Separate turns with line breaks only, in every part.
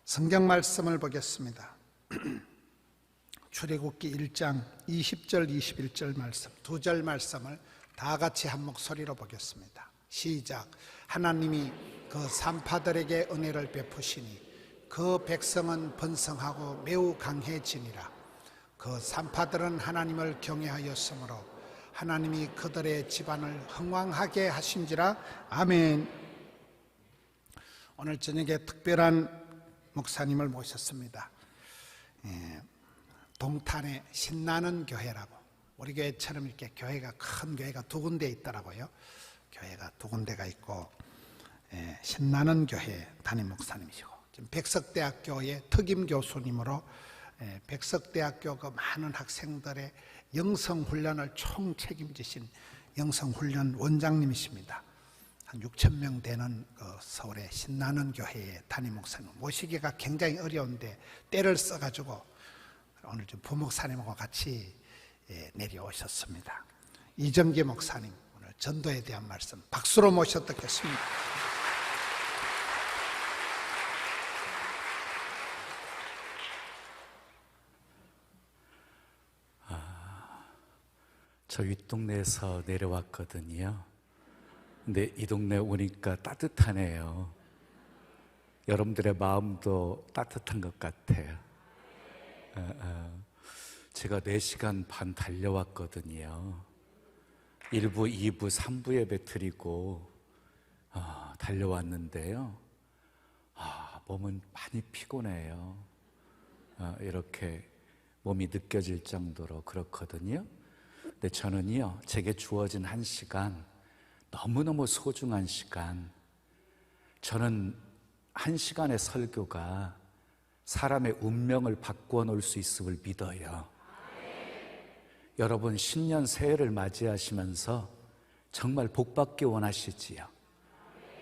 성경 말씀을 보겠습니다. 출애굽기 1장 20절 21절 말씀, 두 절 말씀을 다 같이 한 목소리로 보겠습니다. 시작. 하나님이 그 산파들에게 은혜를 베푸시니 그 백성은 번성하고 매우 강해지니라. 그 산파들은 하나님을 경외하였으므로 하나님이 그들의 집안을 흥왕하게 하신지라. 아멘. 오늘 저녁에 특별한 목사님을 모셨습니다. 동탄의 신나는 교회라고, 우리 교회처럼 이렇게 교회가, 큰 교회가 두 군데 있더라고요. 교회가 두 군데가 있고, 신나는 교회 담임 목사님이시고, 지금 백석대학교의 특임 교수님으로 백석대학교 그 많은 학생들의 영성훈련을 총 책임지신 영성훈련 원장님이십니다. 한 6천 명 되는 그 서울의 신나는 교회의 담임 목사님 모시기가 굉장히 어려운데 때를 써가지고 오늘 좀 부목사님하고 같이 내려오셨습니다. 이정기 목사님, 오늘 전도에 대한 말씀 박수로 모셔듣겠습니다.
저 윗동네에서 내려왔거든요. 근데 이 동네 오니까 따뜻하네요. 여러분들의 마음도 따뜻한 것 같아요. 제가 4시간 반 달려왔거든요. 1부, 2부, 3부 예배 드리고 달려왔는데요. 몸은 많이 피곤해요. 이렇게 몸이 느껴질 정도로 그렇거든요. 근데 저는요, 제게 주어진 1시간, 너무너무 소중한 시간, 저는 1시간의 설교가 사람의 운명을 바꾸어 놓을 수 있음을 믿어요. 여러분, 신년 새해를 맞이하시면서 정말 복받기 원하시지요?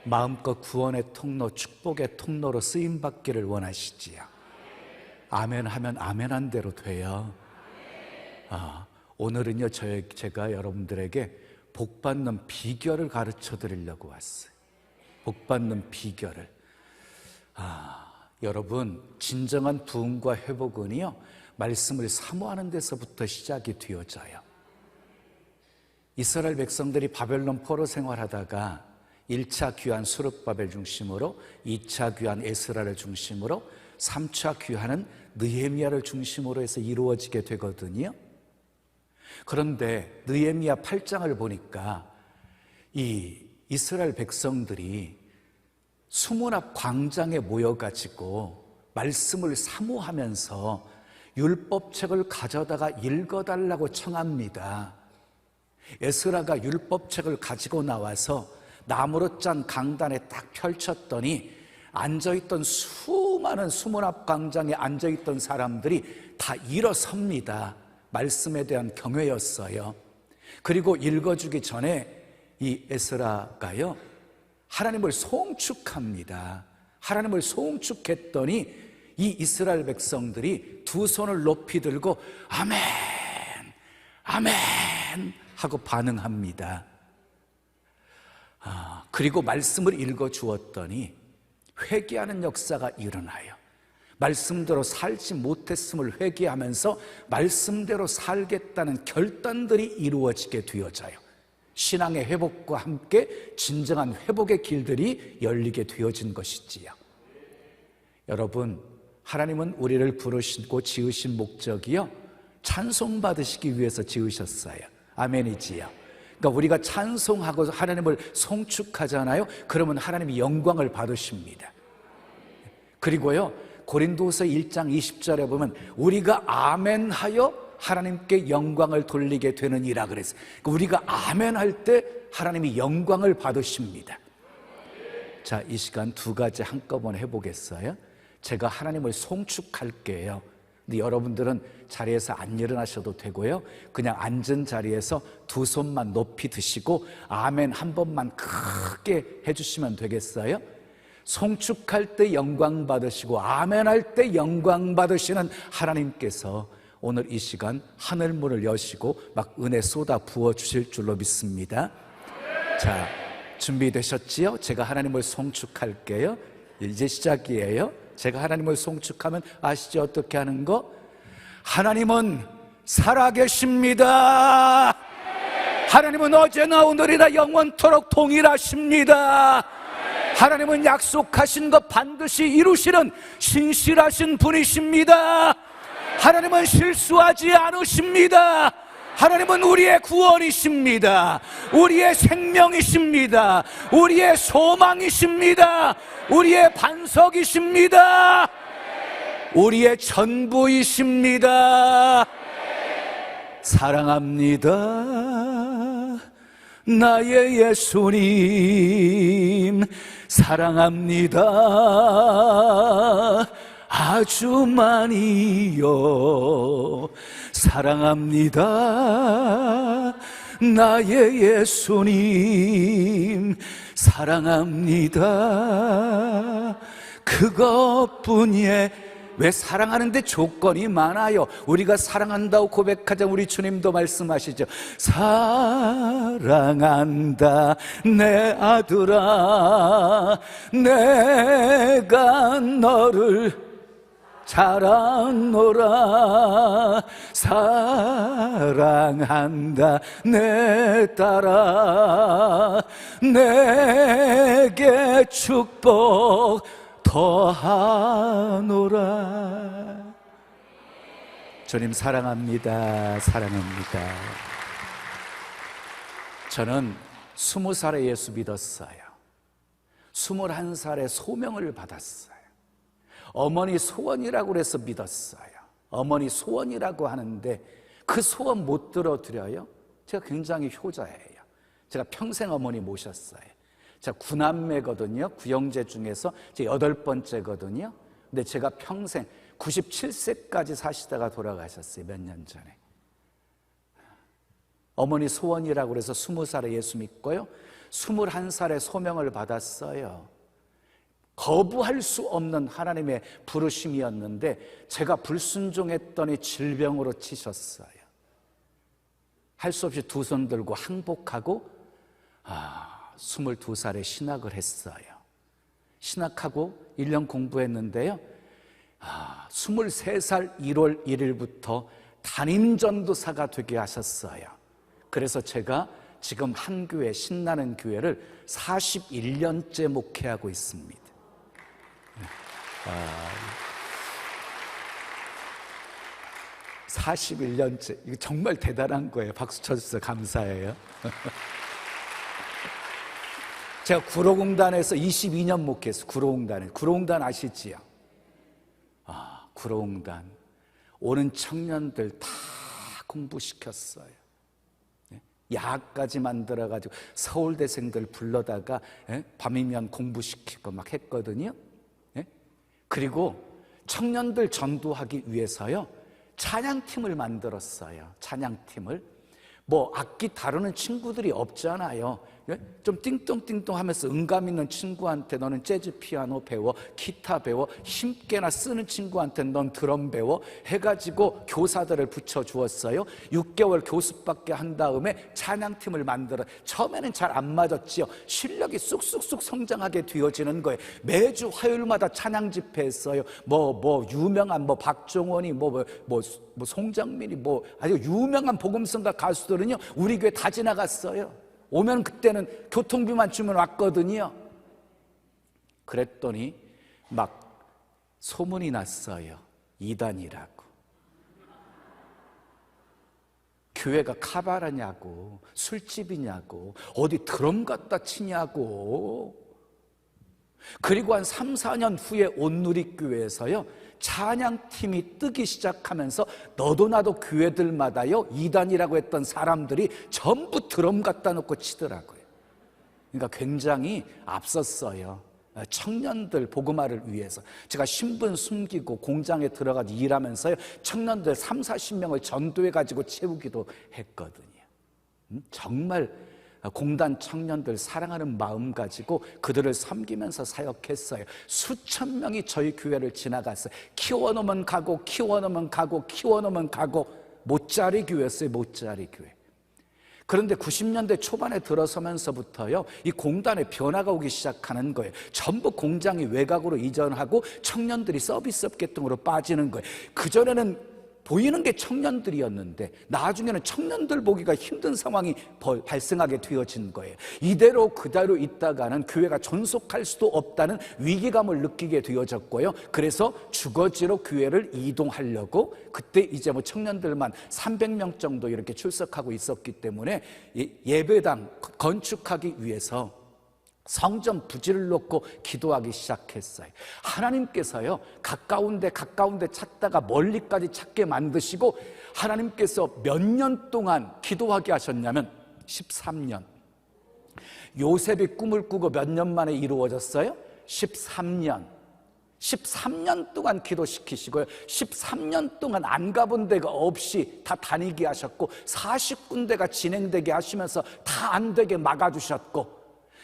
마음껏 구원의 통로, 축복의 통로로 쓰임받기를 원하시지요? 아멘 하면 아멘한 대로 돼요. 오늘은요, 제가 여러분들에게 복받는 비결을 가르쳐 드리려고 왔어요. 복받는 비결을. 여러분, 진정한 부흥과 회복은요, 말씀을 사모하는 데서부터 시작이 되어져요. 이스라엘 백성들이 바벨론 포로 생활하다가 1차 귀환 수르바벨 중심으로, 2차 귀환 에스라를 중심으로, 3차 귀환은 느헤미야를 중심으로 해서 이루어지게 되거든요. 그런데 느헤미야 8장을 보니까 이 이스라엘 백성들이 수문 앞 광장에 모여가지고 말씀을 사모하면서 율법책을 가져다가 읽어달라고 청합니다. 에스라가 율법책을 가지고 나와서 나무로 짠 강단에 딱 펼쳤더니 앉아있던 수많은 수문 앞 광장에 앉아있던 사람들이 다 일어섭니다. 말씀에 대한 경외였어요. 그리고 읽어주기 전에 이 에스라가요, 하나님을 송축합니다. 하나님을 송축했더니 이 이스라엘 백성들이 두 손을 높이 들고 아멘, 아멘 하고 반응합니다. 그리고 말씀을 읽어주었더니 회개하는 역사가 일어나요. 말씀대로 살지 못했음을 회개하면서 말씀대로 살겠다는 결단들이 이루어지게 되어져요. 신앙의 회복과 함께 진정한 회복의 길들이 열리게 되어진 것이지요. 여러분, 하나님은 우리를 부르시고 지으신 목적이요, 찬송받으시기 위해서 지으셨어요. 아멘이지요. 그러니까 우리가 찬송하고 하나님을 송축하잖아요. 그러면 하나님이 영광을 받으십니다. 그리고요, 고린도서 1장 20절에 보면 우리가 아멘하여 하나님께 영광을 돌리게 되느니라 그랬어요. 우리가 아멘할 때 하나님이 영광을 받으십니다. 자, 이 시간 두 가지 한꺼번에 해보겠어요? 제가 하나님을 송축할게요. 근데 여러분들은 자리에서 안 일어나셔도 되고요, 그냥 앉은 자리에서 두 손만 높이 드시고 아멘 한 번만 크게 해주시면 되겠어요? 송축할 때 영광 받으시고 아멘할 때 영광 받으시는 하나님께서 오늘 이 시간 하늘문을 여시고 막 은혜 쏟아 부어 주실 줄로 믿습니다. 자, 준비되셨지요? 제가 하나님을 송축할게요. 이제 시작이에요. 제가 하나님을 송축하면 아시죠? 어떻게 하는 거? 하나님은 살아계십니다. 하나님은 어제나 오늘이나 영원토록 동일하십니다. 하나님은 약속하신 것 반드시 이루시는 신실하신 분이십니다. 하나님은 실수하지 않으십니다. 하나님은 우리의 구원이십니다. 우리의 생명이십니다. 우리의 소망이십니다. 우리의 반석이십니다. 우리의 전부이십니다. 사랑합니다. 나의 예수님 사랑합니다. 아주 많이요. 사랑합니다. 나의 예수님 사랑합니다. 그것뿐이에요. 왜 사랑하는데 조건이 많아요. 우리가 사랑한다고 고백하자 우리 주님도 말씀하시죠. 사랑한다 내 아들아 내가 너를 잘 안노라. 사랑한다 내 딸아 내게 축복 더하노라. 주님 사랑합니다. 사랑합니다. 저는 20살에 예수 믿었어요. 21살에 소명을 받았어요. 어머니 소원이라고 해서 믿었어요. 어머니 소원이라고 하는데 그 소원 못 들어드려요? 제가 굉장히 효자예요. 제가 평생 어머니 모셨어요. 제가 9남매거든요. 9형제 중에서 제 8번째거든요. 근데 제가 평생 97세까지 사시다가 돌아가셨어요. 몇 년 전에. 어머니 소원이라고 해서 20살에 예수 믿고요. 21살에 소명을 받았어요. 거부할 수 없는 하나님의 부르심이었는데 제가 불순종했더니 질병으로 치셨어요. 할 수 없이 두 손 들고 항복하고 22살에 신학을 했어요. 신학하고 1년 공부했는데요. 23살 1월 1일부터 담임전도사가 되게 하셨어요. 그래서 제가 지금 한 교회, 신나는 교회를 41년째 목회하고 있습니다. 41년째. 이거 정말 대단한 거예요. 박수 쳐주셔서 감사해요. 제가 구로공단에서 22년 목회했어요. 구로공단 아시지요? 구로공단 오는 청년들 다 공부시켰어요. 야까지 만들어가지고 서울대생들 불러다가 밤이면 공부시키고 막 했거든요. 그리고 청년들 전도하기 위해서요 찬양팀을 만들었어요. 찬양팀을. 뭐 악기 다루는 친구들이 없잖아요. 좀 띵똥띵똥 하면서 음감 있는 친구한테 너는 재즈 피아노 배워, 기타 배워, 힘께나 쓰는 친구한테 넌 드럼 배워 해가지고 교사들을 붙여주었어요. 6개월 교습받게 한 다음에 찬양팀을 만들어. 처음에는 잘 안 맞았지요. 실력이 쑥쑥쑥 성장하게 되어지는 거예요. 매주 화요일마다 찬양 집회했어요. 유명한 박종원이 송정민이 아주 유명한 복음성가 가수들은요 우리 교회 다 지나갔어요. 오면 그때는 교통비만 주면 왔거든요. 그랬더니 막 소문이 났어요. 이단이라고. 교회가 카바라냐고, 술집이냐고, 어디 드럼 갖다 치냐고. 그리고 한 3, 4년 후에 온누리교회에서요 찬양팀이 뜨기 시작하면서 너도 나도 교회들마다요 이단이라고 했던 사람들이 전부 드럼 갖다 놓고 치더라고요. 그러니까 굉장히 앞섰어요. 청년들 복음화를 위해서 제가 신분 숨기고 공장에 들어가서 일하면서요 청년들 3, 40명을 전도해가지고 채우기도 했거든요. 정말 공단 청년들 사랑하는 마음 가지고 그들을 섬기면서 사역했어요. 수천 명이 저희 교회를 지나갔어요. 키워놓으면 가고 키워놓으면 가고 키워놓으면 가고. 못자리 교회였어요. 못자리 교회. 그런데 90년대 초반에 들어서면서부터요, 이 공단에 변화가 오기 시작하는 거예요. 전부 공장이 외곽으로 이전하고 청년들이 서비스업 계통으로 빠지는 거예요. 그전에는 보이는 게 청년들이었는데 나중에는 청년들 보기가 힘든 상황이 발생하게 되어진 거예요. 이대로 그대로 있다가는 교회가 존속할 수도 없다는 위기감을 느끼게 되어졌고요. 그래서 주거지로 교회를 이동하려고, 그때 이제 뭐 청년들만 300명 정도 이렇게 출석하고 있었기 때문에 예배당 건축하기 위해서 성전 부지를 놓고 기도하기 시작했어요. 하나님께서요, 가까운 데 찾다가 멀리까지 찾게 만드시고, 하나님께서 몇 년 동안 기도하게 하셨냐면 13년. 요셉이 꿈을 꾸고 몇 년 만에 이루어졌어요? 13년. 13년 동안 기도시키시고요, 13년 동안 안 가본 데가 없이 다 다니게 하셨고, 40군데가 진행되게 하시면서 다 안 되게 막아주셨고,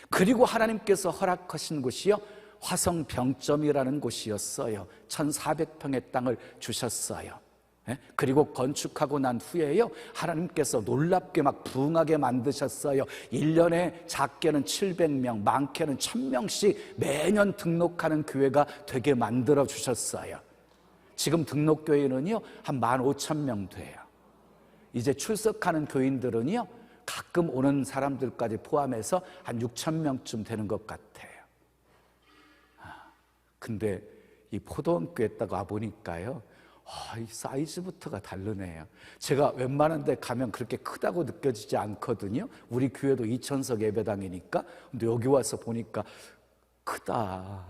그리고 하나님께서 허락하신 곳이요, 화성병점이라는 곳이었어요. 1400평의 땅을 주셨어요. 그리고 건축하고 난 후에요, 하나님께서 놀랍게 막 부흥하게 만드셨어요. 1년에 작게는 700명, 많게는 1000명씩 매년 등록하는 교회가 되게 만들어 주셨어요. 지금 등록교회는요 한 15,000명 돼요. 이제 출석하는 교인들은요 가끔 오는 사람들까지 포함해서 한 6,000명쯤 되는 것 같아요. 근데 이 포도원교회 딱 와보니까요, 이 사이즈부터가 다르네요. 제가 웬만한 데 가면 그렇게 크다고 느껴지지 않거든요. 우리 교회도 2,000석 예배당이니까. 근데 여기 와서 보니까 크다.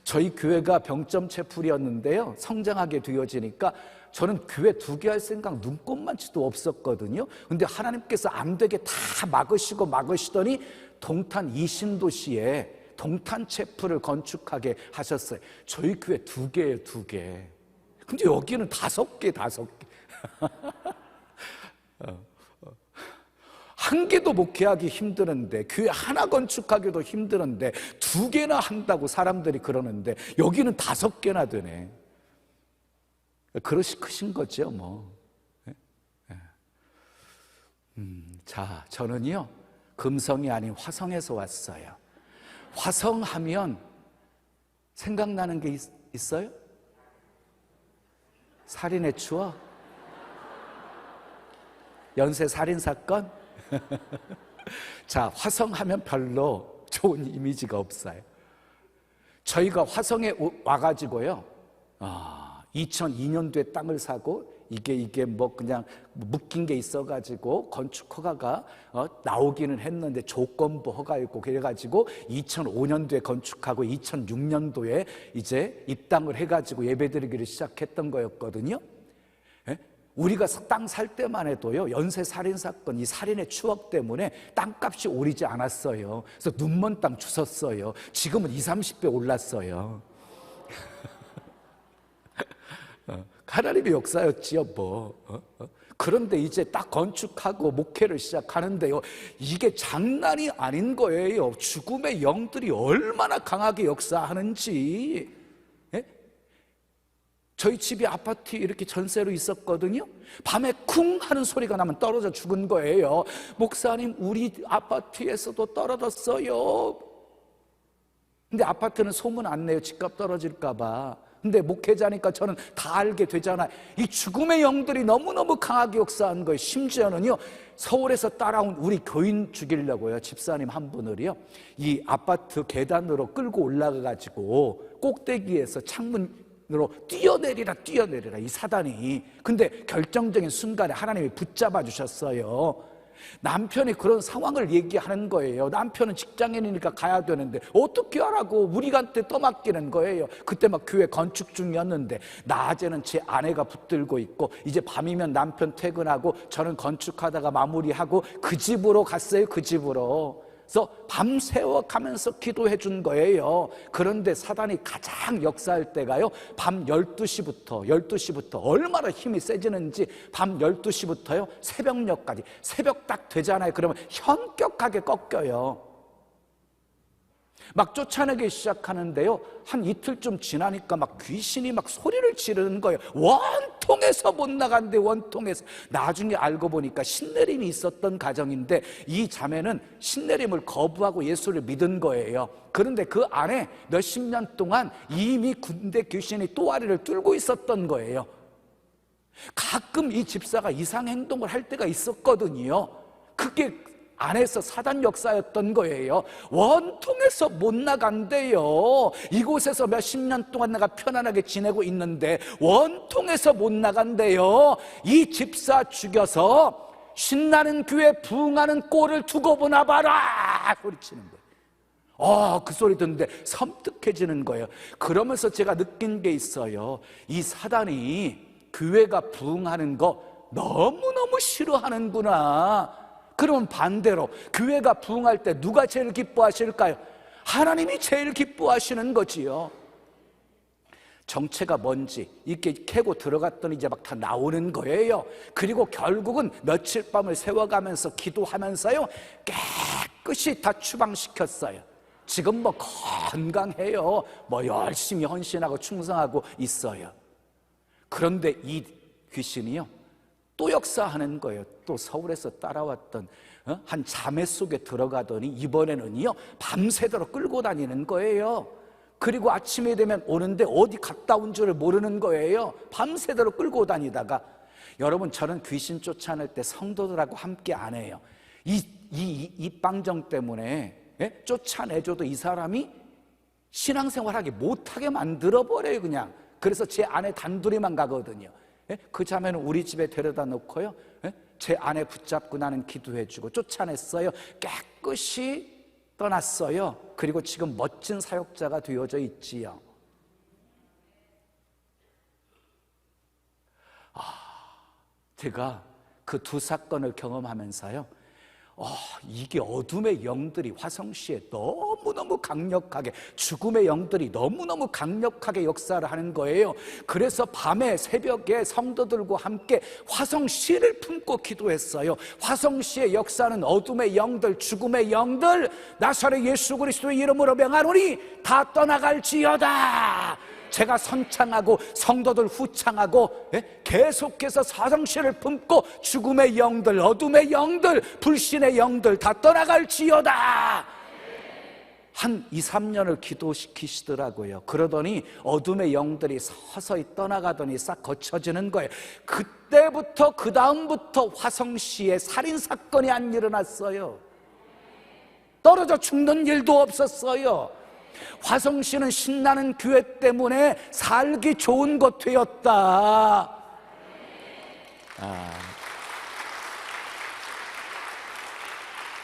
저희 교회가 병점 채플이었는데요, 성장하게 되어지니까 저는 교회 2개 할 생각 눈꼽만치도 없었거든요. 근데 하나님께서 안 되게 다 막으시더니 동탄 이신도시에 동탄 채플을 건축하게 하셨어요. 저희 교회 2개예요, 2개. 근데 여기는 5개. 한 개도 목회하기 힘드는데, 교회 하나 건축하기도 힘드는데 2개나 한다고 사람들이 그러는데 여기는 5개나 되네. 그릇이 크신 거죠, 뭐. 자, 저는요 금성이 아닌 화성에서 왔어요. 화성하면 생각나는 게 있어요? 살인의 추억? 연쇄 살인 사건? 자, 화성하면 별로 좋은 이미지가 없어요. 저희가 화성에 와가지고요, 2002년도에 땅을 사고, 이게 뭐 그냥 묶인 게 있어가지고 건축 허가가 나오기는 했는데 조건부 허가 있고 그래가지고 2005년도에 건축하고 2006년도에 이제 입당을 해가지고 예배드리기를 시작했던 거였거든요. 우리가 땅 살 때만 해도요, 연쇄 살인 사건, 이 살인의 추억 때문에 땅값이 오르지 않았어요. 그래서 눈먼 땅 주웠어요. 지금은 20, 30배 올랐어요. 하나님의 역사였지요, 뭐. 그런데 이제 딱 건축하고 목회를 시작하는데요, 이게 장난이 아닌 거예요. 죽음의 영들이 얼마나 강하게 역사하는지. 저희 집이 아파트 이렇게 전세로 있었거든요. 밤에 쿵 하는 소리가 나면 떨어져 죽은 거예요. 목사님, 우리 아파트에서도 떨어졌어요. 근데 아파트는 소문 안 내요, 집값 떨어질까 봐. 근데 목회자니까 저는 다 알게 되잖아요. 이 죽음의 영들이 너무너무 강하게 역사한 거예요. 심지어는요, 서울에서 따라온 우리 교인 죽이려고요, 집사님 한 분을요, 이 아파트 계단으로 끌고 올라가가지고 꼭대기에서 창문으로 뛰어내리라 이 사단이. 근데 결정적인 순간에 하나님이 붙잡아 주셨어요. 남편이 그런 상황을 얘기하는 거예요. 남편은 직장인이니까 가야 되는데 어떻게 하라고 우리한테 떠맡기는 거예요. 그때 막 교회 건축 중이었는데 낮에는 제 아내가 붙들고 있고, 이제 밤이면 남편 퇴근하고 저는 건축하다가 마무리하고 그 집으로 갔어요. 그 집으로. 그래서 밤새워 가면서 기도해 준 거예요. 그런데 사단이 가장 역사할 때가요, 밤 12시부터 얼마나 힘이 세지는지, 밤 12시부터요 새벽녘까지. 새벽 딱 되잖아요. 그러면 현격하게 꺾여요. 막 쫓아내기 시작하는데요, 한 이틀쯤 지나니까 막 귀신이 막 소리를 지르는 거예요. 원통에서 못 나간대, 원통에서. 나중에 알고 보니까 신내림이 있었던 가정인데 이 자매는 신내림을 거부하고 예수를 믿은 거예요. 그런데 그 안에 몇십 년 동안 이미 군대 귀신이 또아리를 뚫고 있었던 거예요. 가끔 이 집사가 이상 행동을 할 때가 있었거든요. 그게 안에서 사단 역사였던 거예요. 원통에서 못 나간대요. 이곳에서 몇십 년 동안 내가 편안하게 지내고 있는데 원통에서 못 나간대요. 이 집사 죽여서 신나는 교회 부흥하는 꼴을 두고 보나 봐라 소리치는 거예요. 그 소리 듣는데 섬뜩해지는 거예요. 그러면서 제가 느낀 게 있어요. 이 사단이 교회가 부흥하는 거 너무너무 싫어하는구나. 그러면 반대로 교회가 부흥할 때 누가 제일 기뻐하실까요? 하나님이 제일 기뻐하시는 거지요. 정체가 뭔지 이렇게 캐고 들어갔더니 이제 막 다 나오는 거예요. 그리고 결국은 며칠 밤을 세워가면서 기도하면서요, 깨끗이 다 추방시켰어요. 지금 뭐 건강해요. 뭐 열심히 헌신하고 충성하고 있어요. 그런데 이 귀신이요, 또 역사하는 거예요. 또 서울에서 따라왔던 한 자매 속에 들어가더니 이번에는요, 밤새도록 끌고 다니는 거예요. 그리고 아침이 되면 오는데 어디 갔다 온 줄을 모르는 거예요. 밤새도록 끌고 다니다가. 여러분, 저는 귀신 쫓아낼 때 성도들하고 함께 안 해요. 이 빵정 때문에 쫓아내줘도 이 사람이 신앙생활하기 못하게 만들어버려요, 그냥. 그래서 제 아내 단둘이만 가거든요. 그 자매는 우리 집에 데려다 놓고요, 제 아내 붙잡고 나는 기도해주고 쫓아냈어요. 깨끗이 떠났어요. 그리고 지금 멋진 사역자가 되어져 있지요. 제가 그 두 사건을 경험하면서요, 이게 어둠의 영들이 화성시에 너무너무 강력하게, 죽음의 영들이 너무너무 강력하게 역사를 하는 거예요. 그래서 밤에 새벽에 성도들과 함께 화성시를 품고 기도했어요. 화성시의 역사는 어둠의 영들, 죽음의 영들, 나사렛 예수 그리스도의 이름으로 명하노니 다 떠나갈지어다. 제가 선창하고 성도들 후창하고 계속해서 사성시를 품고 죽음의 영들, 어둠의 영들, 불신의 영들 다 떠나갈지어다. 한 2, 3년을 기도시키시더라고요. 그러더니 어둠의 영들이 서서히 떠나가더니 싹 거쳐지는 거예요. 그때부터 그 다음부터 화성시에 살인사건이 안 일어났어요. 떨어져 죽는 일도 없었어요. 화성시는 신나는 교회 때문에 살기 좋은 곳 되었다.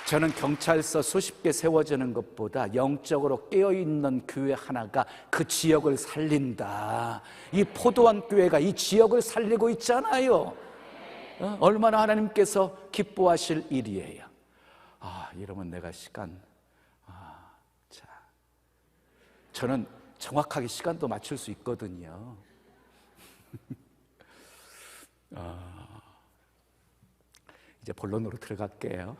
저는 경찰서 수십 개 세워지는 것보다 영적으로 깨어있는 교회 하나가 그 지역을 살린다. 이 포도원 교회가 이 지역을 살리고 있잖아요. 얼마나 하나님께서 기뻐하실 일이에요. 이러면 내가 저는 정확하게 시간도 맞출 수 있거든요. 이제 본론으로 들어갈게요.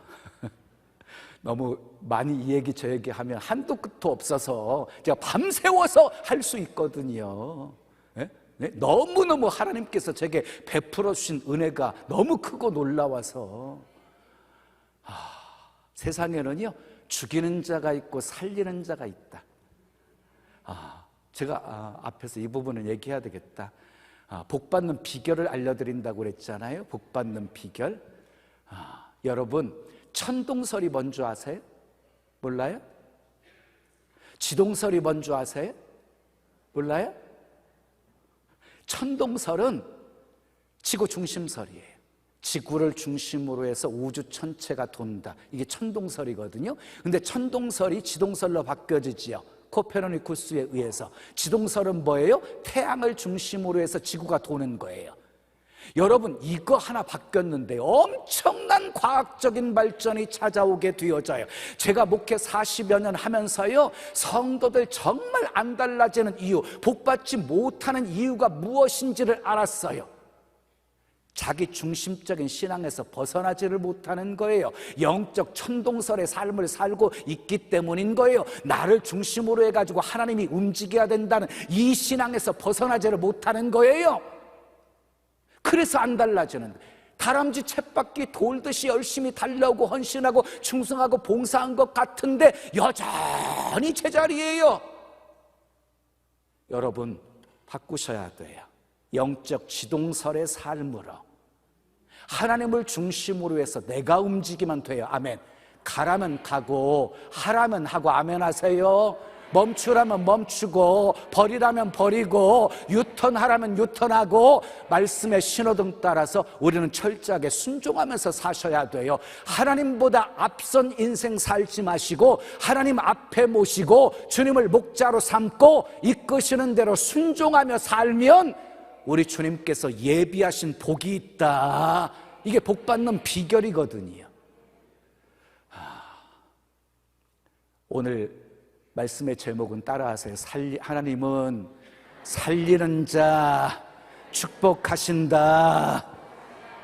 너무 많이 이 얘기 저 얘기 하면 한도 끝도 없어서 제가 밤새워서 할 수 있거든요. 너무너무 하나님께서 제게 베풀어 주신 은혜가 너무 크고 놀라워서. 세상에는요, 죽이는 자가 있고 살리는 자가 있다. 제가 앞에서 이 부분은 얘기해야 되겠다. 복 받는 비결을 알려드린다고 그랬잖아요. 복 받는 비결. 여러분, 천동설이 뭔 줄 아세요? 몰라요? 지동설이 뭔 줄 아세요? 몰라요? 천동설은 지구 중심설이에요. 지구를 중심으로 해서 우주 전체가 돈다. 이게 천동설이거든요. 근데 천동설이 지동설로 바뀌어지지요. 코페르니쿠스에 의해서. 지동설은 뭐예요? 태양을 중심으로 해서 지구가 도는 거예요. 여러분, 이거 하나 바뀌었는데 엄청난 과학적인 발전이 찾아오게 되어져요. 제가 목회 40여 년 하면서요, 성도들 정말 안 달라지는 이유, 복받지 못하는 이유가 무엇인지를 알았어요. 자기 중심적인 신앙에서 벗어나지를 못하는 거예요. 영적 천동설의 삶을 살고 있기 때문인 거예요. 나를 중심으로 해가지고 하나님이 움직여야 된다는 이 신앙에서 벗어나지를 못하는 거예요. 그래서 안 달라지는 거예요. 다람쥐 쳇바퀴 돌듯이 열심히 달려오고 헌신하고 충성하고 봉사한 것 같은데 여전히 제자리예요. 여러분, 바꾸셔야 돼요. 영적 지동설의 삶으로 하나님을 중심으로 해서 내가 움직이면 돼요. 아멘. 가라면 가고 하라면 하고 아멘 하세요. 멈추라면 멈추고 버리라면 버리고 유턴하라면 유턴하고 말씀의 신호등 따라서 우리는 철저하게 순종하면서 사셔야 돼요. 하나님보다 앞선 인생 살지 마시고 하나님 앞에 모시고 주님을 목자로 삼고 이끄시는 대로 순종하며 살면 우리 주님께서 예비하신 복이 있다. 이게 복 받는 비결이거든요. 오늘 말씀의 제목은 따라하세요. 하나님은 살리는 자 축복하신다.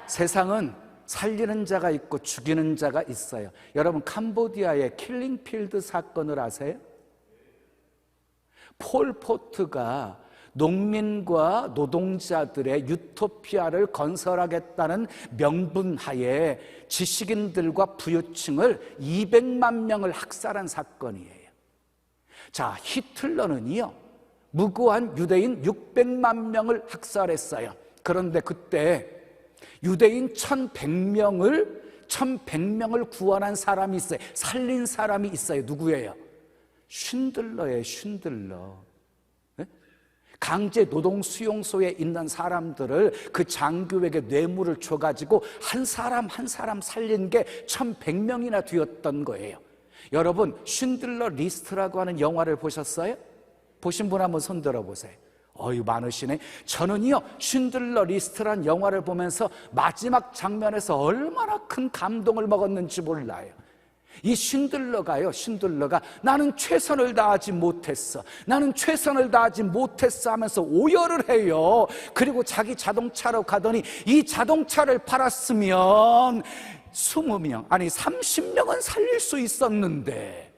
세상은 살리는 자가 있고 죽이는 자가 있어요. 여러분, 캄보디아의 킬링필드 사건을 아세요? 폴 포트가 농민과 노동자들의 유토피아를 건설하겠다는 명분하에 지식인들과 부유층을 200만 명을 학살한 사건이에요. 자, 히틀러는요, 무고한 유대인 600만 명을 학살했어요. 그런데 그때 유대인 1100명을 구원한 사람이 있어요. 살린 사람이 있어요. 누구예요? 쉰들러예요. 쉰들러. 강제 노동 수용소에 있는 사람들을 그 장교에게 뇌물을 줘가지고 한 사람 한 사람 살린 게 1100명이나 되었던 거예요. 여러분, 쉰들러 리스트라고 하는 영화를 보셨어요? 보신 분 한번 손 들어보세요. 어이, 많으시네. 저는요, 쉰들러 리스트란 영화를 보면서 마지막 장면에서 얼마나 큰 감동을 먹었는지 몰라요. 이 쉰들러가 나는 최선을 다하지 못했어, 나는 최선을 다하지 못했어 하면서 오열을 해요. 그리고 자기 자동차로 가더니 이 자동차를 팔았으면 20명, 아니 30명은 살릴 수 있었는데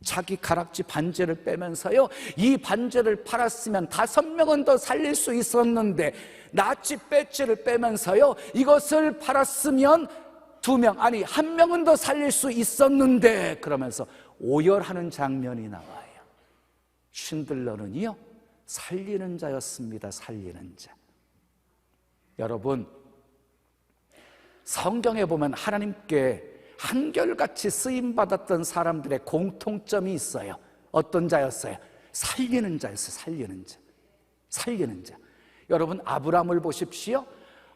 자기 가락지 반지를 빼면서요, 이 반지를 팔았으면 5명은 더 살릴 수 있었는데 나치 배지를 빼면서요, 이것을 팔았으면 2명, 아니 1명은 더 살릴 수 있었는데 그러면서 오열하는 장면이 나와요. 쉰들러는요, 살리는 자였습니다. 살리는 자. 여러분, 성경에 보면 하나님께 한결같이 쓰임받았던 사람들의 공통점이 있어요. 어떤 자였어요? 살리는 자였어요. 살리는 자. 살리는 자. 여러분, 아브라함을 보십시오.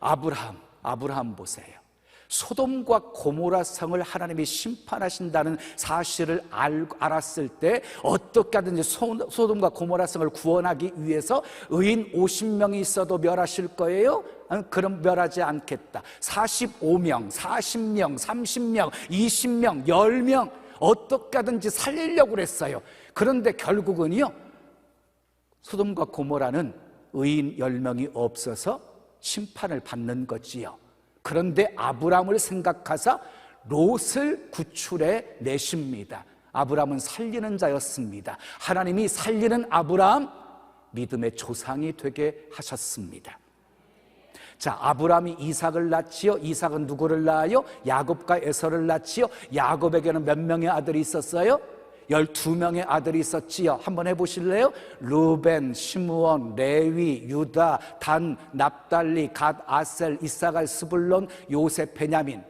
아브라함 보세요. 소돔과 고모라 성을 하나님이 심판하신다는 사실을 알았을 때 어떻게 하든지 소돔과 고모라 성을 구원하기 위해서 의인 50명이 있어도 멸하실 거예요? 그럼 멸하지 않겠다. 45명, 40명, 30명, 20명, 10명 어떻게 하든지 살리려고 그랬어요. 그런데 결국은요, 소돔과 고모라는 의인 10명이 없어서 심판을 받는 거지요. 그런데 아브라함을 생각하사 롯을 구출해 내십니다. 아브라함은 살리는 자였습니다. 하나님이 살리는 아브라함, 믿음의 조상이 되게 하셨습니다. 자, 아브라함이 이삭을 낳지요. 이삭은 누구를 낳아요? 야곱과 에서를 낳지요. 야곱에게는 몇 명의 아들이 있었어요? 12명의 아들이 있었지요. 한번 해보실래요? 루벤, 시므온, 레위, 유다, 단, 납달리, 갓, 아셀, 이사갈, 스불론, 요셉, 베냐민.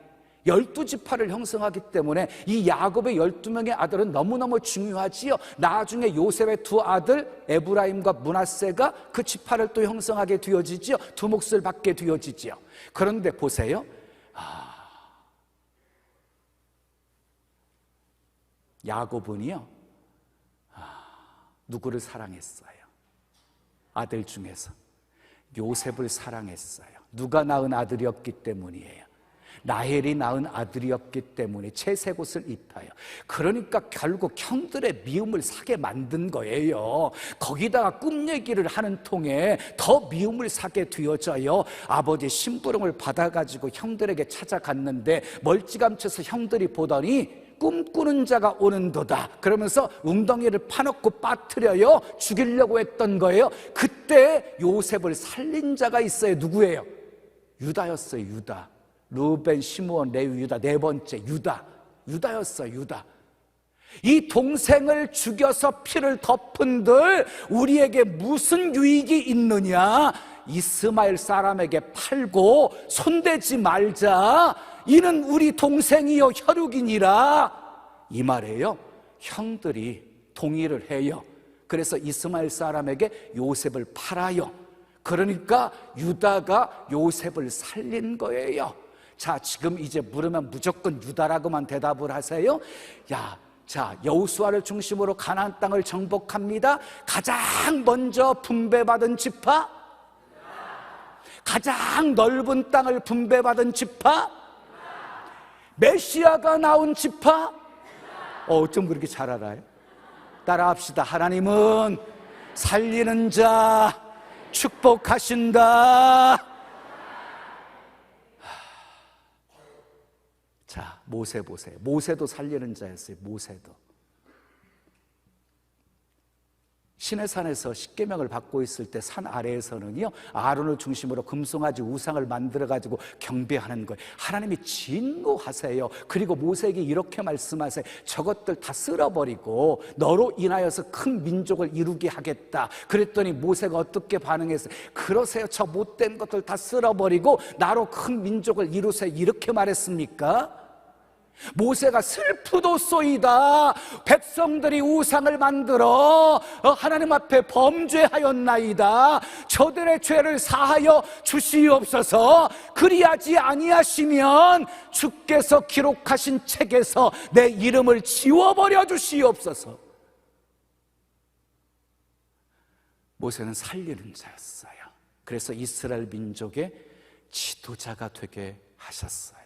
12지파를 형성하기 때문에 이 야곱의 12명의 아들은 너무너무 중요하지요. 나중에 요셉의 2 아들 에브라임과 므낫세가 그 지파를 또 형성하게 되어지지요. 2 몫을 받게 되어지지요. 그런데 보세요. 야곱은요, 누구를 사랑했어요? 아들 중에서 요셉을 사랑했어요. 누가 낳은 아들이었기 때문이에요. 라헬이 낳은 아들이었기 때문에 채색 옷을 입어요. 그러니까 결국 형들의 미움을 사게 만든 거예요. 거기다가 꿈 얘기를 하는 통에 더 미움을 사게 되어져요. 아버지 심부름을 받아가지고 형들에게 찾아갔는데 멀찌감쳐서 형들이 보더니 꿈꾸는 자가 오는도다 그러면서 웅덩이를 파놓고 빠뜨려요. 죽이려고 했던 거예요. 그때 요셉을 살린 자가 있어요. 누구예요? 유다였어요. 유다. 루벤, 시므온, 레위, 유다. 네 번째 유다였어요. 유다. 이 동생을 죽여서 피를 덮은들 우리에게 무슨 유익이 있느냐? 이스마엘 사람에게 팔고 손대지 말자. 이는 우리 동생이요 혈육이니라. 이 말이에요. 형들이 동의를 해요. 그래서 이스마엘 사람에게 요셉을 팔아요. 그러니까 유다가 요셉을 살린 거예요. 자, 지금 이제 물으면 무조건 유다라고만 대답을 하세요. 자, 여호수아를 중심으로 가나안 땅을 정복합니다. 가장 먼저 분배받은 지파? 가장 넓은 땅을 분배받은 지파? 메시아가 나온 지파? 어쩜 그렇게 잘 알아요? 따라합시다. 하나님은 살리는 자 축복하신다. 자, 모세 보세요. 모세도 살리는 자였어요. 모세도 시내산에서 십계명을 받고 있을 때 산 아래에서는요 아론을 중심으로 금송아지 우상을 만들어가지고 경배하는 거예요. 하나님이 진노하세요. 그리고 모세에게 이렇게 말씀하세요. 저것들 다 쓸어버리고 너로 인하여서 큰 민족을 이루게 하겠다. 그랬더니 모세가 어떻게 반응했어요? 그러세요. 저 못된 것들 다 쓸어버리고 나로 큰 민족을 이루세요. 이렇게 말했습니까? 모세가 슬프도소이다. 백성들이 우상을 만들어 하나님 앞에 범죄하였나이다. 저들의 죄를 사하여 주시옵소서. 그리하지 아니하시면 주께서 기록하신 책에서 내 이름을 지워버려 주시옵소서. 모세는 살리는 자였어요. 그래서 이스라엘 민족의 지도자가 되게 하셨어요.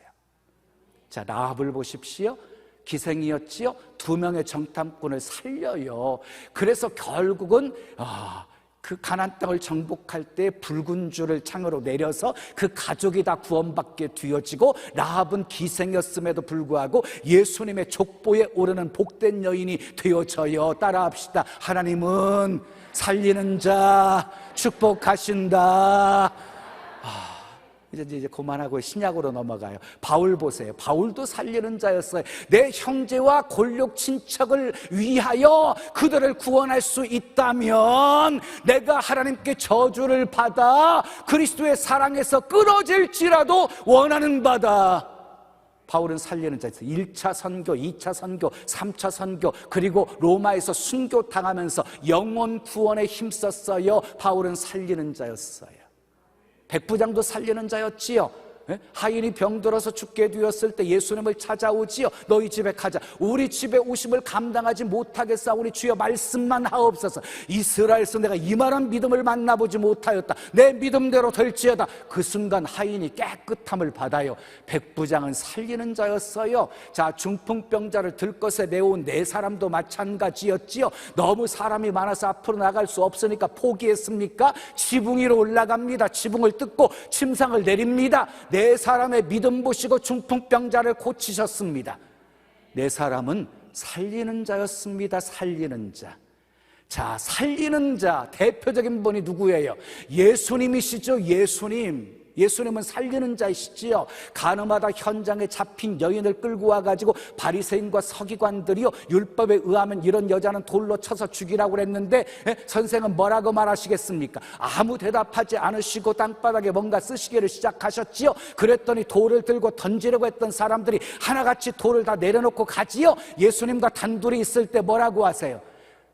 자, 라합을 보십시오. 기생이었지요. 2명의 정탐꾼을 살려요. 그래서 결국은 그 가나안 땅을 정복할 때 붉은 줄을 창으로 내려서 그 가족이 다 구원받게 되어지고 라합은 기생이었음에도 불구하고 예수님의 족보에 오르는 복된 여인이 되어져요. 따라합시다. 하나님은 살리는 자 축복하신다. 이제 그만하고 신약으로 넘어가요. 바울 보세요. 바울도 살리는 자였어요. 내 형제와 골육 친척을 위하여 그들을 구원할 수 있다면 내가 하나님께 저주를 받아 그리스도의 사랑에서 끊어질지라도 원하는 바다. 바울은 살리는 자였어요. 1차 선교, 2차 선교, 3차 선교, 그리고 로마에서 순교 당하면서 영혼 구원에 힘썼어요. 바울은 살리는 자였어요. 백부장도 살리는 자였지요. 하인이 병들어서 죽게 되었을 때 예수님을 찾아오지요. 너희 집에 가자. 우리 집에 오심을 감당하지 못하겠사오니 주여 말씀만 하옵소서. 이스라엘에서 내가 이만한 믿음을 만나보지 못하였다. 내 믿음대로 될지어다. 그 순간 하인이 깨끗함을 받아요. 백부장은 살리는 자였어요. 자, 중풍병자를 들것에 내온 4사람도 마찬가지였지요. 너무 사람이 많아서 앞으로 나갈 수 없으니까 포기했습니까? 지붕 위로 올라갑니다. 지붕을 뜯고 침상을 내립니다. 4사람의 믿음 보시고 중풍병자를 고치셨습니다. 4사람은 살리는 자였습니다. 살리는 자. 자, 살리는 자 대표적인 분이 누구예요? 예수님이시죠. 예수님은 살리는 자이시지요. 가늠하다 현장에 잡힌 여인을 끌고 와가지고 바리새인과 서기관들이요 율법에 의하면 이런 여자는 돌로 쳐서 죽이라고 그랬는데 선생은 뭐라고 말하시겠습니까? 아무 대답하지 않으시고 땅바닥에 뭔가 쓰시기를 시작하셨지요. 그랬더니 돌을 들고 던지려고 했던 사람들이 하나같이 돌을 다 내려놓고 가지요. 예수님과 단둘이 있을 때 뭐라고 하세요?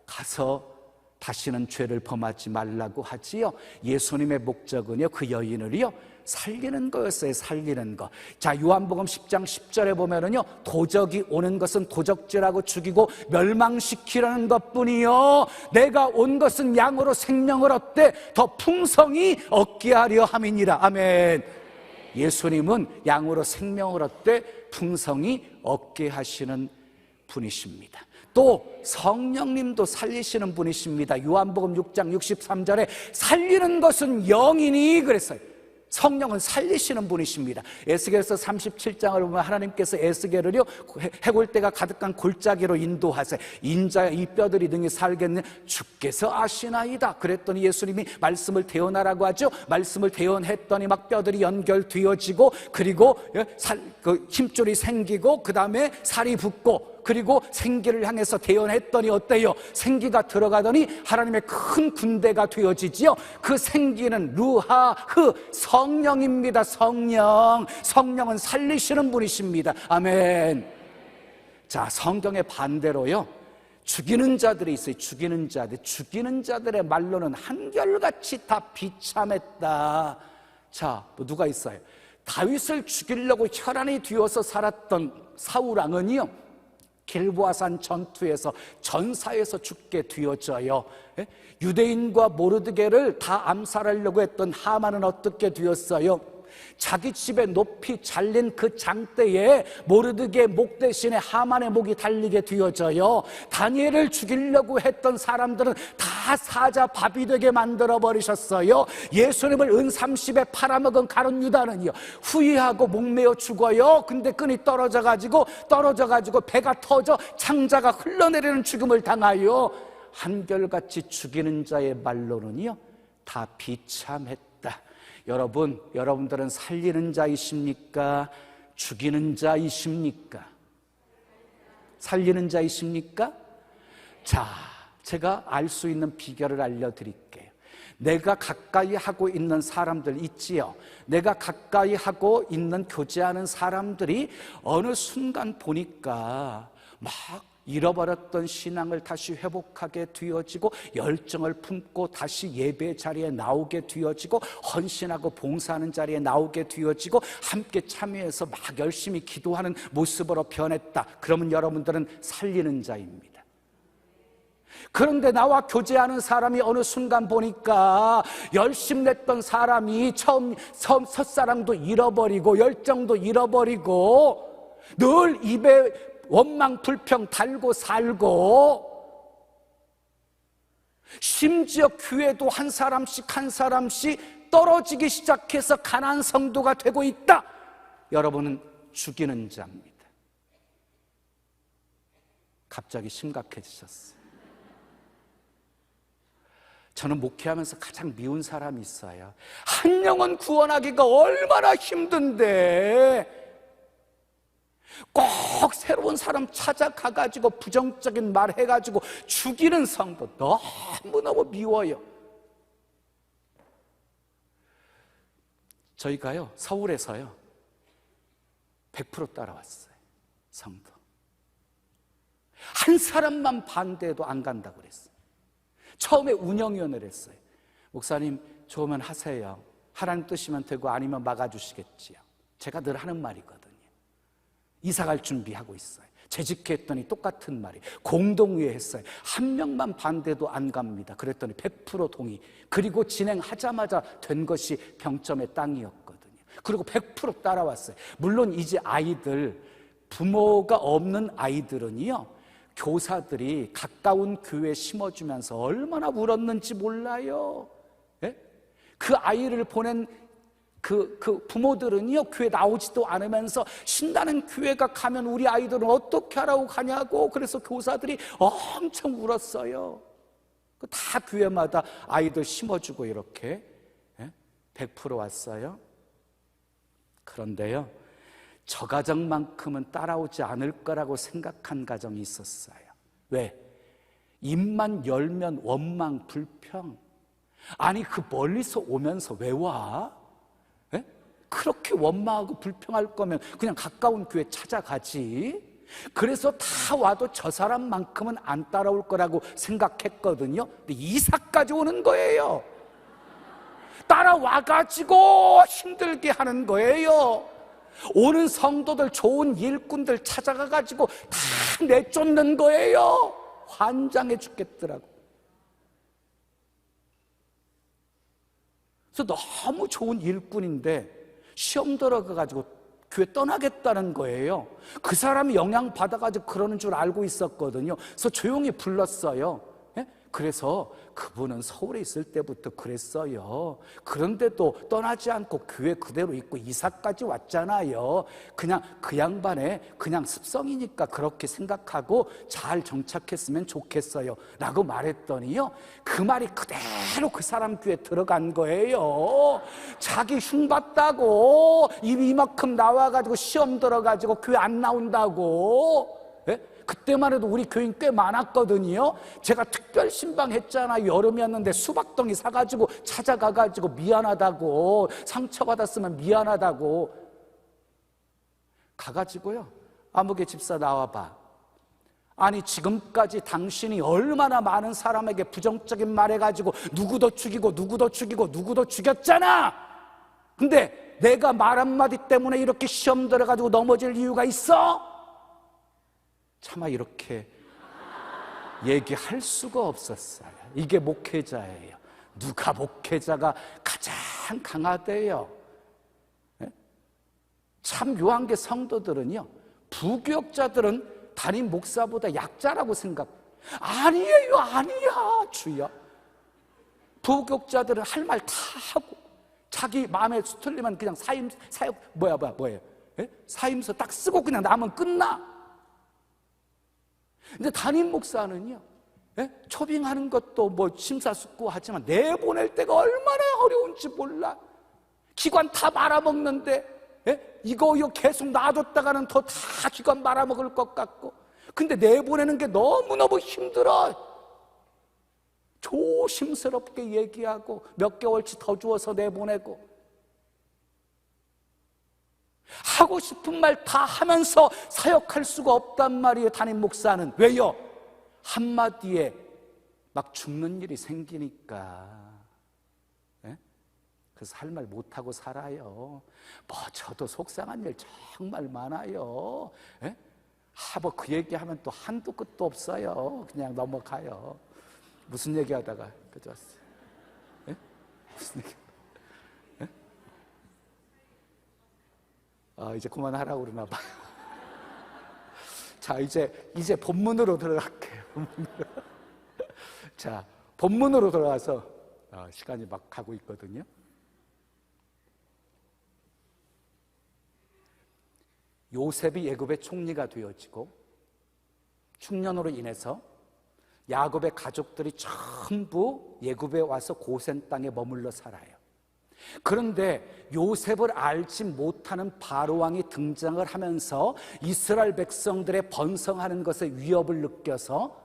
가서 다시는 죄를 범하지 말라고 하지요. 예수님의 목적은요 그 여인을요 살리는 거였어요. 살리는 거. 자, 요한복음 10장 10절에 보면은요 도적이 오는 것은 도적질하고 죽이고 멸망시키라는 것뿐이요 내가 온 것은 양으로 생명을 얻되 더 풍성히 얻게 하려 함이니라. 아멘. 예수님은 양으로 생명을 얻되 풍성히 얻게 하시는 분이십니다. 또 성령님도 살리시는 분이십니다. 요한복음 6장 63절에 살리는 것은 영이니 그랬어요. 성령은 살리시는 분이십니다. 에스겔서 37장을 보면 하나님께서 에스겔을요 해골대가 가득한 골짜기로 인도하세 인자야 이 뼈들이 능히 살겠느냐 주께서 아시나이다. 그랬더니 예수님이 말씀을 대언하라고 하죠. 말씀을 대언했더니 막 뼈들이 연결되어지고 그리고 힘줄이 생기고 그 다음에 살이 붙고 그리고 생기를 향해서 대언했더니 어때요? 생기가 들어가더니 하나님의 큰 군대가 되어지지요. 그 생기는 루하흐 성령입니다. 성령은 살리시는 분이십니다. 아멘. 자, 성경의 반대로요 죽이는 자들이 있어요. 죽이는 자들의 말로는 한결같이 다 비참했다. 자, 또 누가 있어요? 다윗을 죽이려고 혈안이 뒤어서 살았던 사울왕은요 길보아산 전투에서 전사에서 죽게 되어져요. 유대인과 모르드게를 다 암살하려고 했던 하만은 어떻게 되었어요? 자기 집에 높이 잘린 그 장대에 모르드게 목 대신에 하만의 목이 달리게 되어져요. 다니엘을 죽이려고 했던 사람들은 다 사자 밥이 되게 만들어 버리셨어요. 예수님을 은 30에 팔아먹은 가룟 유다는요 후회하고 목매어 죽어요. 근데 끈이 떨어져가지고 배가 터져 창자가 흘러내리는 죽음을 당하여 한결같이 죽이는 자의 말로는요 다 비참했다. 여러분들은 살리는 자이십니까? 죽이는 자이십니까? 살리는 자이십니까? 자, 제가 알 수 있는 비결을 알려드릴게요. 내가 가까이 하고 있는 사람들 있지요. 내가 가까이 하고 있는 교제하는 사람들이 어느 순간 보니까 막 잃어버렸던 신앙을 다시 회복하게 되어지고 열정을 품고 다시 예배 자리에 나오게 되어지고 헌신하고 봉사하는 자리에 나오게 되어지고 함께 참여해서 막 열심히 기도하는 모습으로 변했다. 그러면 여러분들은 살리는 자입니다. 그런데 나와 교제하는 사람이 어느 순간 보니까 열심 냈던 사람이 처음 첫사랑도 잃어버리고 열정도 잃어버리고 늘 입에 원망 불평 달고 살고 심지어 교회도 한 사람씩 떨어지기 시작해서 가난한 성도가 되고 있다. 여러분은 죽이는 자입니다. 갑자기 심각해지셨어요. 저는 목회하면서 가장 미운 사람이 있어요. 한 영혼 구원하기가 얼마나 힘든데 꼭 새로운 사람 찾아가가지고 부정적인 말 해가지고 죽이는 성도 너무너무 미워요. 저희가요 서울에서요 100% 따라왔어요. 성도 한 사람만 반대해도 안 간다고 그랬어요. 처음에 운영위원회를 했어요. 목사님 좋으면 하세요. 하나님 뜻이면 되고 아니면 막아주시겠지요. 제가 늘 하는 말이거든요. 이사갈 준비하고 있어요. 재직했더니 똑같은 말이 공동의회 했어요. 한 명만 반대도 안 갑니다. 그랬더니 100% 동의. 그리고 진행하자마자 된 것이 병점의 땅이었거든요. 그리고 100% 따라왔어요. 물론 이제 아이들 부모가 없는 아이들은요 교사들이 가까운 교회에 심어주면서 얼마나 울었는지 몰라요. 예? 그 아이를 보낸 그 부모들은요 교회 나오지도 않으면서 신나는 교회가 가면 우리 아이들은 어떻게 하라고 가냐고 그래서 교사들이 엄청 울었어요. 다 교회마다 아이들 심어주고 이렇게 100% 왔어요. 그런데요 저 가정만큼은 따라오지 않을 거라고 생각한 가정이 있었어요. 왜? 입만 열면 원망 불평. 아니 그 멀리서 오면서 왜 와? 그렇게 원망하고 불평할 거면 그냥 가까운 교회 찾아가지. 그래서 다 와도 저 사람만큼은 안 따라올 거라고 생각했거든요. 근데 이사까지 오는 거예요. 따라와가지고 힘들게 하는 거예요. 오는 성도들 좋은 일꾼들 찾아가가지고 다 내쫓는 거예요. 환장해 죽겠더라고. 그래서 너무 좋은 일꾼인데 시험 들어가가지고 교회 떠나겠다는 거예요. 그 사람이 영향받아가지고 그러는 줄 알고 있었거든요. 그래서 조용히 불렀어요. 예? 그래서 그분은 서울에 있을 때부터 그랬어요. 그런데도 떠나지 않고 교회 그대로 있고 이사까지 왔잖아요. 그냥 그 양반의 그냥 습성이니까 그렇게 생각하고 잘 정착했으면 좋겠어요 라고 말했더니요, 그 말이 그대로 그 사람 귀에 들어간 거예요. 자기 흉봤다고 이만큼 나와가지고 시험 들어가지고 교회 안 나온다고. 예? 그때만 해도 우리 교인 꽤 많았거든요. 제가 특별 신방했잖아요. 여름이었는데 수박덩이 사가지고 찾아가가지고 미안하다고, 상처받았으면 미안하다고 가가지고요, 아무개 집사 나와봐. 아니 지금까지 당신이 얼마나 많은 사람에게 부정적인 말 해가지고 누구도 죽이고 누구도 죽이고 누구도 죽였잖아. 근데 내가 말 한마디 때문에 이렇게 시험 들어가지고 넘어질 이유가 있어? 차마 이렇게 얘기할 수가 없었어요. 이게 목회자예요. 누가 목회자가 가장 강하대요. 참 묘한 게 성도들은요, 부교역자들은 담임 목사보다 약자라고 생각. 아니에요, 아니야 주여. 부교역자들은 할 말 다 하고 자기 마음에 틀리면 그냥 사역 뭐예요? 예? 사임서 딱 쓰고 그냥 나면 끝나. 근데 담임 목사는요, 예? 초빙하는 것도 뭐 심사숙고하지만 내보낼 때가 얼마나 어려운지 몰라. 기관 다 말아먹는데, 예? 이거 계속 놔뒀다가는 더 다 기관 말아먹을 것 같고, 근데 내보내는 게 너무너무 힘들어. 조심스럽게 얘기하고 몇 개월치 더 주어서 내보내고, 하고 싶은 말 다 하면서 사역할 수가 없단 말이에요. 담임 목사는. 왜요? 한마디에 막 죽는 일이 생기니까. 예? 그래서 할 말 못하고 살아요. 뭐 저도 속상한 일 정말 많아요. 예? 뭐 그 얘기하면 또 한도 끝도 없어요. 그냥 넘어가요. 무슨 얘기하다가 그저 왔어요? 예? 무슨 얘기? 이제 그만하라고 그러나 봐요. 자, 이제 본문으로 들어갈게요. 자, 본문으로 들어가서 시간이 막 가고 있거든요. 요셉이 애굽의 총리가 되어지고 충년으로 인해서 야곱의 가족들이 전부 애굽에 와서 고센 땅에 머물러 살아요. 그런데 요셉을 알지 못하는 바로 왕이 등장을 하면서 이스라엘 백성들의 번성하는 것에 위협을 느껴서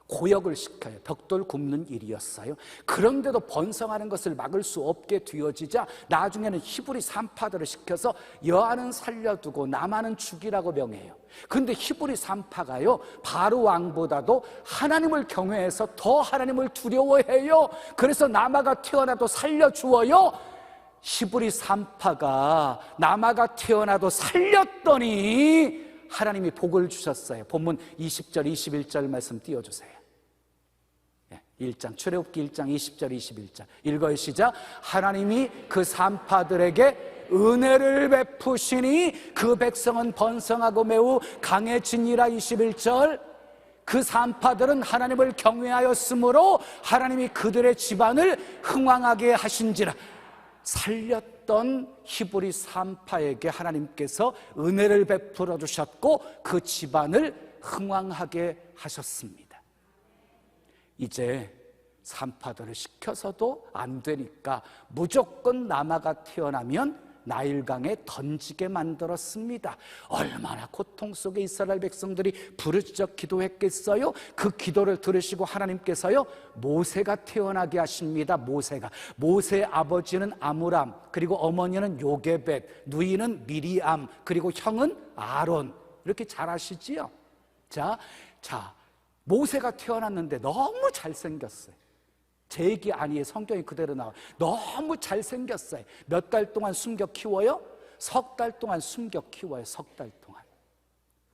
고역을 시켜요. 벽돌 굽는 일이었어요. 그런데도 번성하는 것을 막을 수 없게 되어지자 나중에는 히브리 산파들을 시켜서 여아는 살려두고 남아는 죽이라고 명해요. 그런데 히브리 산파가요, 바로 왕보다도 하나님을 경외해서 더 하나님을 두려워해요. 그래서 남아가 태어나도 살려주어요. 히브리 산파가 남아가 태어나도 살렸더니 하나님이 복을 주셨어요. 본문 20절 21절 말씀 띄워주세요. 1장 출애굽기 1장 20절 21절 읽어요. 시작. 하나님이 그 산파들에게 은혜를 베푸시니 그 백성은 번성하고 매우 강해지니라. 21절. 그 산파들은 하나님을 경외하였으므로 하나님이 그들의 집안을 흥왕하게 하신지라. 살렸던 히브리 산파에게 하나님께서 은혜를 베풀어 주셨고 그 집안을 흥왕하게 하셨습니다. 이제 산파들을 시켜서도 안 되니까 무조건 남아가 태어나면 나일강에 던지게 만들었습니다. 얼마나 고통 속에 이스라엘 백성들이 부르짖어 기도했겠어요? 그 기도를 들으시고 하나님께서요, 모세가 태어나게 하십니다. 모세의 아버지는 아므람, 그리고 어머니는 요게벳, 누이는 미리암, 그리고 형은 아론. 이렇게 잘 아시지요? 자, 모세가 태어났는데 너무 잘생겼어요. 제 얘기 아니에요. 성경이 그대로 나와요. 너무 잘생겼어요. 몇 달 동안 숨겨 키워요? 석 달 동안 숨겨 키워요. 석 달 동안.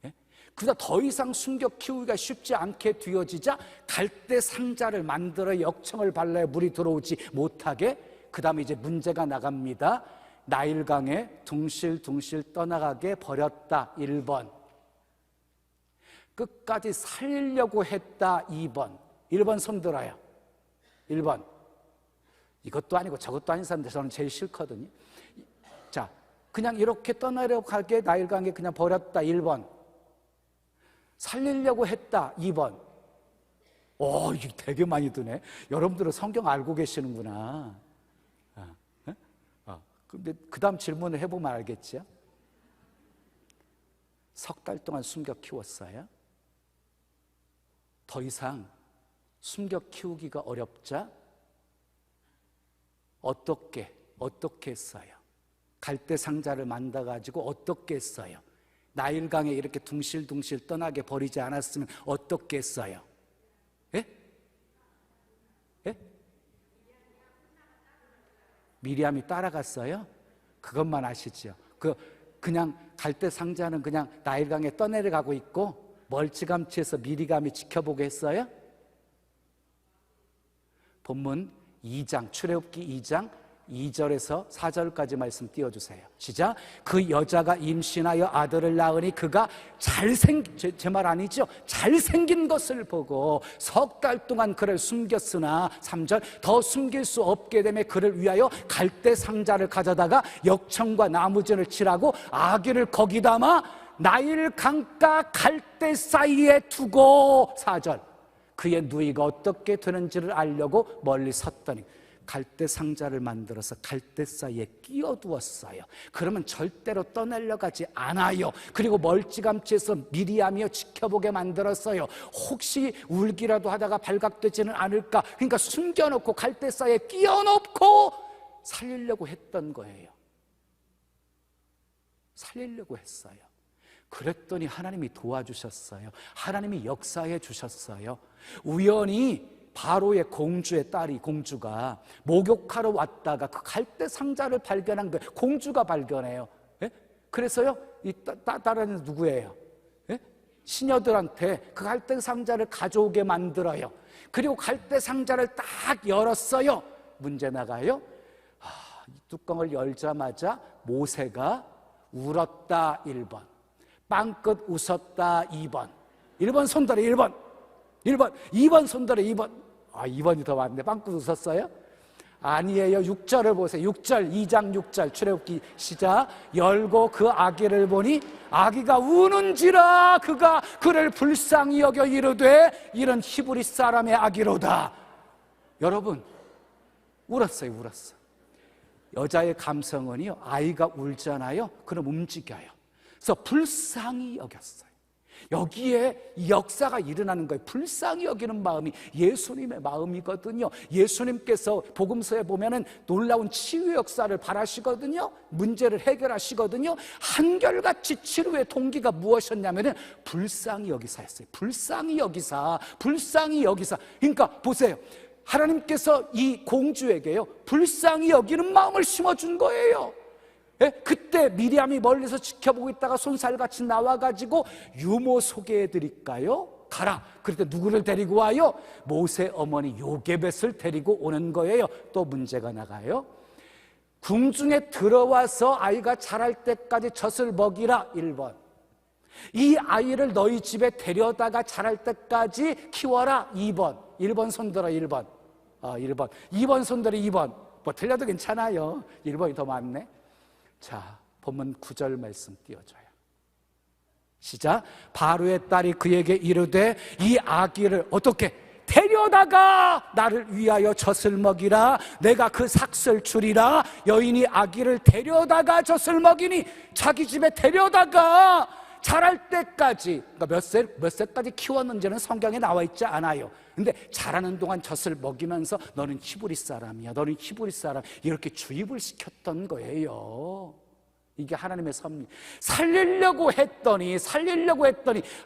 예? 그러다 더 이상 숨겨 키우기가 쉽지 않게 되어지자 갈대 상자를 만들어 역청을 발라야 물이 들어오지 못하게. 그 다음에 이제 문제가 나갑니다. 나일강에 둥실둥실 떠나가게 버렸다. 1번. 끝까지 살리려고 했다. 2번. 1번 손 들어요. 1번. 이것도 아니고 저것도 아닌 사람들 저는 제일 싫거든요. 자, 그냥 이렇게 떠나려고 하게 나일강에 그냥 버렸다. 1번. 살리려고 했다. 2번. 이게 되게 많이 드네. 여러분들은 성경 알고 계시는구나. 근데 그 다음 질문을 해보면 알겠죠? 석 달 동안 숨겨 키웠어요. 더 이상 숨겨 키우기가 어렵자 어떻게 했어요? 갈대 상자를 만들어가지고 어떻게 했어요? 나일강에 이렇게 둥실둥실 떠나게 버리지 않았으면 어떻게 했어요? 예? 예? 미리암이 따라갔어요? 그것만 아시죠? 그냥 갈대 상자는 그냥 나일강에 떠내려가고 있고 멀찌감치해서 미리암이 지켜보게 했어요? 본문 2장, 출애굽기 2장 2절에서 4절까지 말씀 띄워주세요. 시작. 그 여자가 임신하여 아들을 낳으니 그가 제 말 아니죠? 잘생긴 것을 보고 석 달 동안 그를 숨겼으나 3절 더 숨길 수 없게 되매 그를 위하여 갈대 상자를 가져다가 역청과 나무진을 칠하고 아기를 거기 담아 나일 강가 갈대 사이에 두고 4절 그의 누이가 어떻게 되는지를 알려고 멀리 섰더니 갈대 상자를 만들어서 갈대 사이에 끼워두었어요. 그러면 절대로 떠내려 가지 않아요. 그리고 멀찌감치해서 미리암이여 지켜보게 만들었어요. 혹시 울기라도 하다가 발각되지는 않을까. 그러니까 숨겨놓고 갈대 사이에 끼워놓고 살리려고 했던 거예요. 살리려고 했어요. 그랬더니 하나님이 도와주셨어요. 하나님이 역사해 주셨어요. 우연히 바로의 공주가 목욕하러 왔다가 그 갈대 상자를 발견한 거예요. 공주가 발견해요. 예? 그래서요, 이 딸은 누구예요? 예? 시녀들한테 그 갈대 상자를 가져오게 만들어요. 그리고 갈대 상자를 딱 열었어요. 문제 나가요. 이 뚜껑을 열자마자 모세가 울었다. 1번. 빵긋 웃었다. 2번. 1번 손들어. 1번. 2번 손들어. 2번. 2번이 더 많네. 빵긋 웃었어요? 아니에요. 6절을 보세요. 6절, 2장 6절 출애굽기 시작. 열고 그 아기를 보니 아기가 우는지라 그가 그를 불쌍히 여겨 이르되 이런 히브리 사람의 아기로다. 여러분, 울었어요. 여자의 감성은요, 아이가 울잖아요. 그럼 움직여요. 그래서 불쌍히 여겼어요. 여기에 역사가 일어나는 거예요. 불쌍히 여기는 마음이 예수님의 마음이거든요. 예수님께서 복음서에 보면은 놀라운 치유 역사를 바라시거든요. 문제를 해결하시거든요. 한결같이 치료의 동기가 무엇이었냐면은 불쌍히 여기사였어요. 불쌍히 여기사. 그러니까 보세요. 하나님께서 이 공주에게요, 불쌍히 여기는 마음을 심어준 거예요. 그때 미리암이 멀리서 지켜보고 있다가 손살같이 나와가지고 유모 소개해드릴까요? 가라. 그럴 때 누구를 데리고 와요? 모세 어머니 요게벳을 데리고 오는 거예요. 또 문제가 나가요. 궁중에 들어와서 아이가 자랄 때까지 젖을 먹이라. 1번. 이 아이를 너희 집에 데려다가 자랄 때까지 키워라. 2번. 1번 손들어. 1번. 1번. 2번 손들어. 2번. 뭐 틀려도 괜찮아요. 1번이 더 많네. 자, 본문 9절 말씀 띄워줘요. 시작. 바로의 딸이 그에게 이르되 이 아기를 어떻게 데려다가 나를 위하여 젖을 먹이라. 내가 그 삭슬 주리라. 여인이 아기를 데려다가 젖을 먹이니 자기 집에 데려다가 자랄 때까지, 그러니까 몇 세까지 키웠는지는 성경에 나와 있지 않아요. 근데 자라는 동안 젖을 먹이면서 너는 히브리 사람이야, 너는 히브리 사람, 이렇게 주입을 시켰던 거예요. 이게 하나님의 섭리. 살리려고 했더니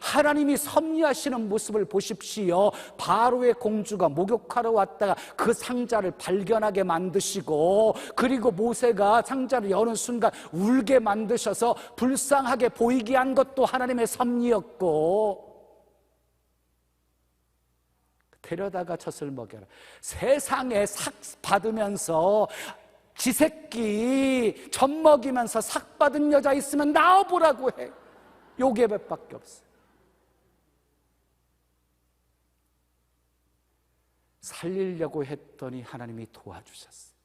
하나님이 섭리하시는 모습을 보십시오. 바로의 공주가 목욕하러 왔다가 그 상자를 발견하게 만드시고, 그리고 모세가 상자를 여는 순간 울게 만드셔서 불쌍하게 보이게 한 것도 하나님의 섭리였고, 데려다가 젖을 먹여라. 세상에 삭 받으면서 지 새끼 젖 먹이면서 삭 받은 여자 있으면 나와보라고 해. 요 계획밖에 없어요. 살리려고 했더니 하나님이 도와주셨어요.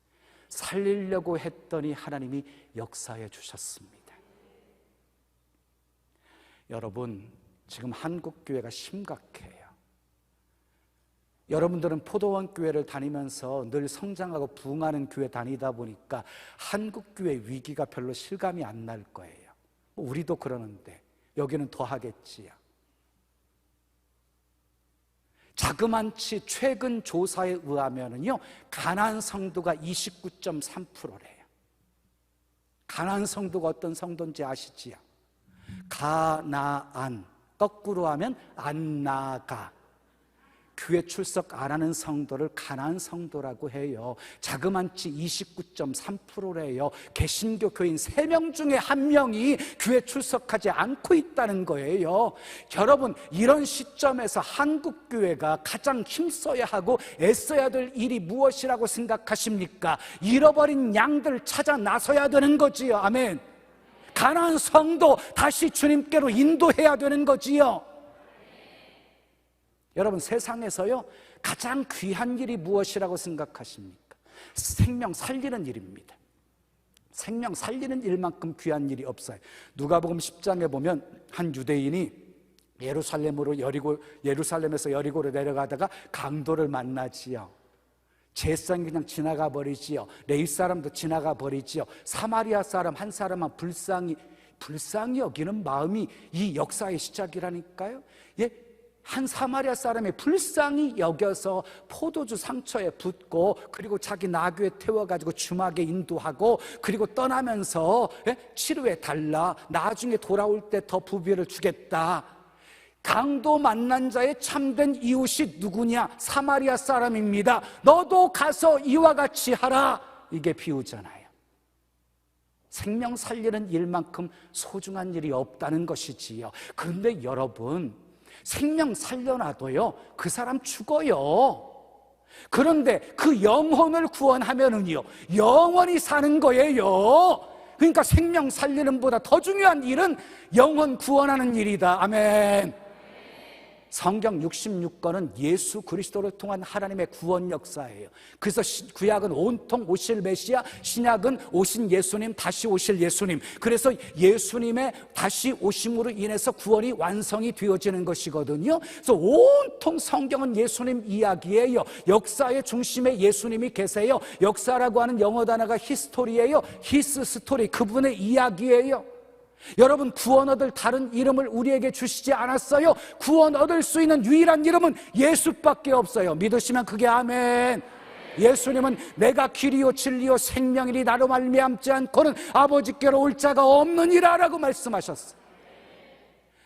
살리려고 했더니 하나님이 역사해 주셨습니다. 여러분, 지금 한국교회가 심각해요. 여러분들은 포도원 교회를 다니면서 늘 성장하고 부흥하는 교회 다니다 보니까 한국교회 위기가 별로 실감이 안 날 거예요. 우리도 그러는데 여기는 더 하겠지요. 자그만치 최근 조사에 의하면요, 가나안 성도가 29.3%래요. 가나안 성도가 어떤 성도인지 아시지요? 가나안, 거꾸로 하면 안 나가. 교회 출석 안 하는 성도를 가나안 성도라고 해요. 자그만치 29.3%래요. 개신교 교인 3명 중에 1명이 교회 출석하지 않고 있다는 거예요. 여러분, 이런 시점에서 한국교회가 가장 힘써야 하고 애써야 될 일이 무엇이라고 생각하십니까? 잃어버린 양들 찾아 나서야 되는 거지요. 아멘. 가나안 성도 다시 주님께로 인도해야 되는 거지요. 여러분, 세상에서요 가장 귀한 일이 무엇이라고 생각하십니까? 생명 살리는 일입니다. 생명 살리는 일만큼 귀한 일이 없어요. 누가복음 10장에 보면 한 유대인이 예루살렘에서 여리고로 내려가다가 강도를 만나지요. 제사장이 그냥 지나가 버리지요. 레위 사람도 지나가 버리지요. 사마리아 사람 한 사람만 불쌍히 여기는 마음이 이 역사의 시작이라니까요. 한 사마리아 사람이 불쌍히 여겨서 포도주 상처에 붓고, 그리고 자기 나귀에 태워가지고 주막에 인도하고, 그리고 떠나면서 치료해 달라, 나중에 돌아올 때 더 부비를 주겠다. 강도 만난 자의 참된 이웃이 누구냐? 사마리아 사람입니다. 너도 가서 이와 같이 하라. 이게 비유잖아요. 생명 살리는 일만큼 소중한 일이 없다는 것이지요. 그런데 여러분, 생명 살려놔도요 그 사람 죽어요. 그런데 그 영혼을 구원하면은요 영원히 사는 거예요. 그러니까 생명 살리는 보다 더 중요한 일은 영혼 구원하는 일이다. 아멘. 성경 66권은 예수 그리스도를 통한 하나님의 구원 역사예요. 그래서 구약은 온통 오실 메시아, 신약은 오신 예수님, 다시 오실 예수님. 그래서 예수님의 다시 오심으로 인해서 구원이 완성이 되어지는 것이거든요. 그래서 온통 성경은 예수님 이야기예요. 역사의 중심에 예수님이 계세요. 역사라고 하는 영어 단어가 히스토리예요. 히스 스토리, 그분의 이야기예요. 여러분, 구원 얻을 다른 이름을 우리에게 주시지 않았어요. 구원 얻을 수 있는 유일한 이름은 예수밖에 없어요. 믿으시면 그게 아멘. 예수님은 내가 길이요 진리요 생명이니 나로 말미암지 않고는 아버지께로 올 자가 없느니라 라고 말씀하셨어요.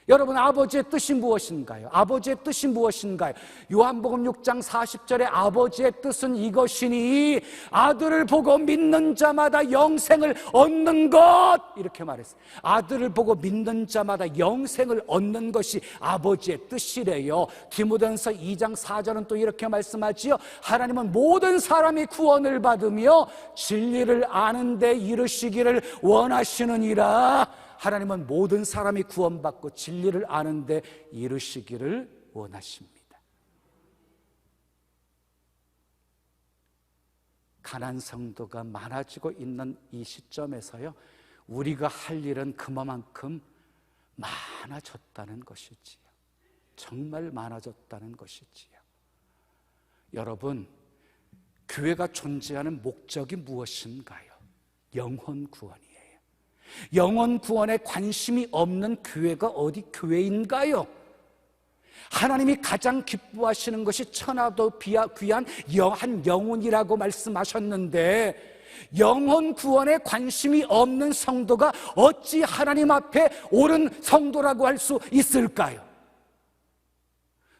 여러분, 아버지의 뜻이 무엇인가요? 아버지의 뜻이 무엇인가요? 요한복음 6장 40절에 아버지의 뜻은 이것이니 아들을 보고 믿는 자마다 영생을 얻는 것, 이렇게 말했어요. 아들을 보고 믿는 자마다 영생을 얻는 것이 아버지의 뜻이래요. 디모데전서 2장 4절은 또 이렇게 말씀하지요. 하나님은 모든 사람이 구원을 받으며 진리를 아는 데 이르시기를 원하시느니라. 하나님은 모든 사람이 구원받고 진리를 아는 데 이르시기를 원하십니다. 가난한 성도가 많아지고 있는 이 시점에서요 우리가 할 일은 그만큼 많아졌다는 것이지요. 정말 많아졌다는 것이지요. 여러분, 교회가 존재하는 목적이 무엇인가요? 영혼 구원이에요. 영혼 구원에 관심이 없는 교회가 어디 교회인가요? 하나님이 가장 기뻐하시는 것이 천하도 귀한 한 영혼이라고 말씀하셨는데, 영혼 구원에 관심이 없는 성도가 어찌 하나님 앞에 옳은 성도라고 할 수 있을까요?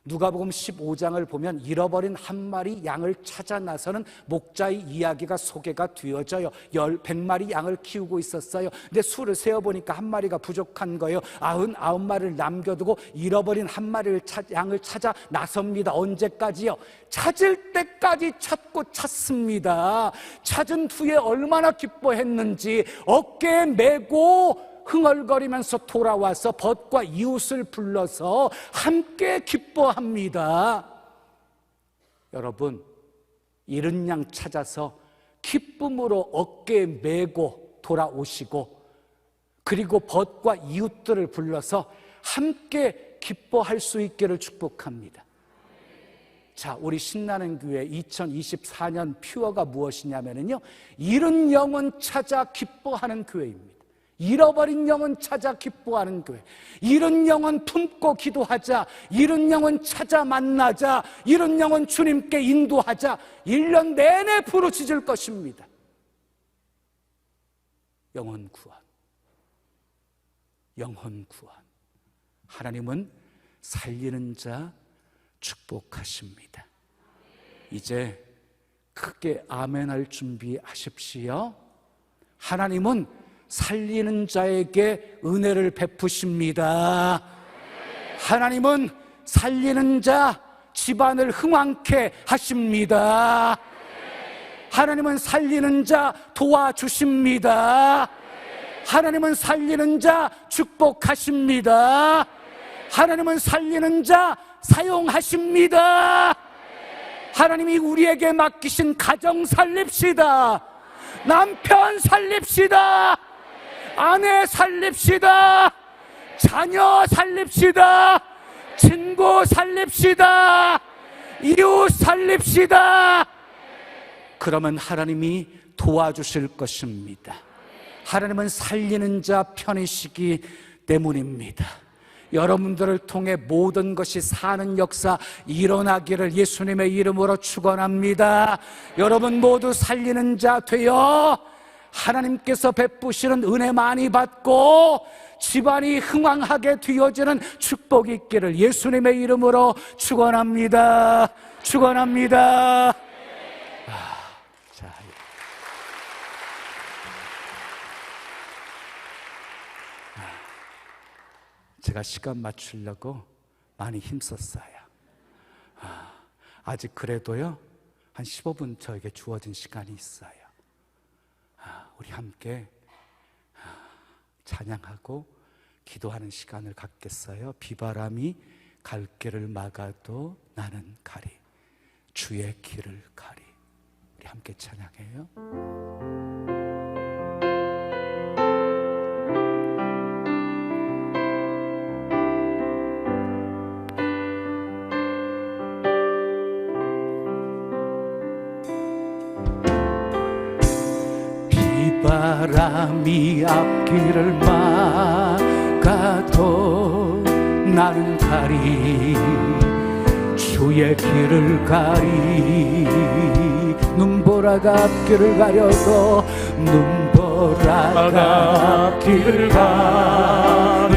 누가복음 15장을 보면 잃어버린 한 마리 양을 찾아 나서는 목자의 이야기가 소개가 되어져요. 100마리 양을 키우고 있었어요. 근데 수를 세어보니까 한 마리가 부족한 거예요. 99마리를 남겨두고 잃어버린 한 마리를 양을 찾아 나섭니다. 언제까지요? 찾을 때까지 찾고 찾습니다. 찾은 후에 얼마나 기뻐했는지 어깨에 메고 흥얼거리면서 돌아와서 벗과 이웃을 불러서 함께 기뻐합니다. 여러분, 잃은 양 찾아서 기쁨으로 어깨에 메고 돌아오시고, 그리고 벗과 이웃들을 불러서 함께 기뻐할 수 있기를 축복합니다. 자, 우리 신나는 교회 2024년 퓨어가 무엇이냐면요, 잃은 영혼 찾아 기뻐하는 교회입니다. 잃어버린 영혼 찾아 기뻐하는 교회, 잃은 영혼 품고 기도하자, 잃은 영혼 찾아 만나자, 잃은 영혼 주님께 인도하자. 1년 내내 부르짖을 것입니다. 영혼 구원, 영혼 구원. 하나님은 살리는 자 축복하십니다. 이제 크게 아멘할 준비하십시오. 하나님은 살리는 자에게 은혜를 베푸십니다. 하나님은 살리는 자 집안을 흥왕케 하십니다. 하나님은 살리는 자 도와주십니다. 하나님은 살리는 자 축복하십니다. 하나님은 살리는 자 사용하십니다. 하나님이 우리에게 맡기신 가정 살립시다. 남편 살립시다. 아내 살립시다. 자녀 살립시다. 친구 살립시다. 이웃 살립시다. 그러면 하나님이 도와주실 것입니다. 하나님은 살리는 자 편이시기 때문입니다. 여러분들을 통해 모든 것이 사는 역사 일어나기를 예수님의 이름으로 축원합니다. 여러분 모두 살리는 자 되어 하나님께서 베푸시는 은혜 많이 받고 집안이 흥왕하게 되어지는 축복이 있기를 예수님의 이름으로 축원합니다. 축원합니다. 제가 시간 맞추려고 많이 힘썼어요. 아직 그래도요, 한 15분 저에게 주어진 시간이 있어요. 우리 함께 찬양하고 기도하는 시간을 갖겠어요. 비바람이 갈 길을 막아도 나는 가리, 주의 길을 가리. 우리 함께 찬양해요. 바람이 앞길을 막아도 나는 가리, 주의 길을 가리. 눈보라가 앞길을 가려도 눈보라가 앞길을 가려도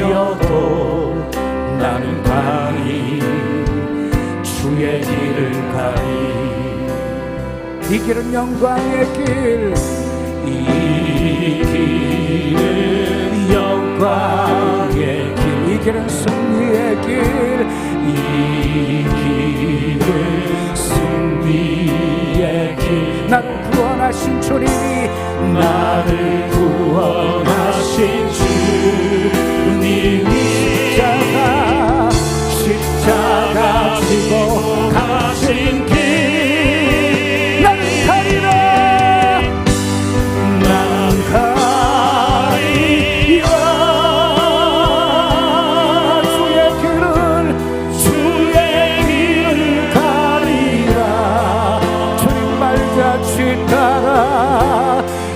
나는 가리, 주의 길을 가리. 이 길은 영광의 길, 이 길은 영광의 길, 이 길은 승리의 길, 이 길은 승리의 길. 나를 구원하신 주님이, 나를 구원하신 주님이 십자가 지고 가신 길, 나는 가리라.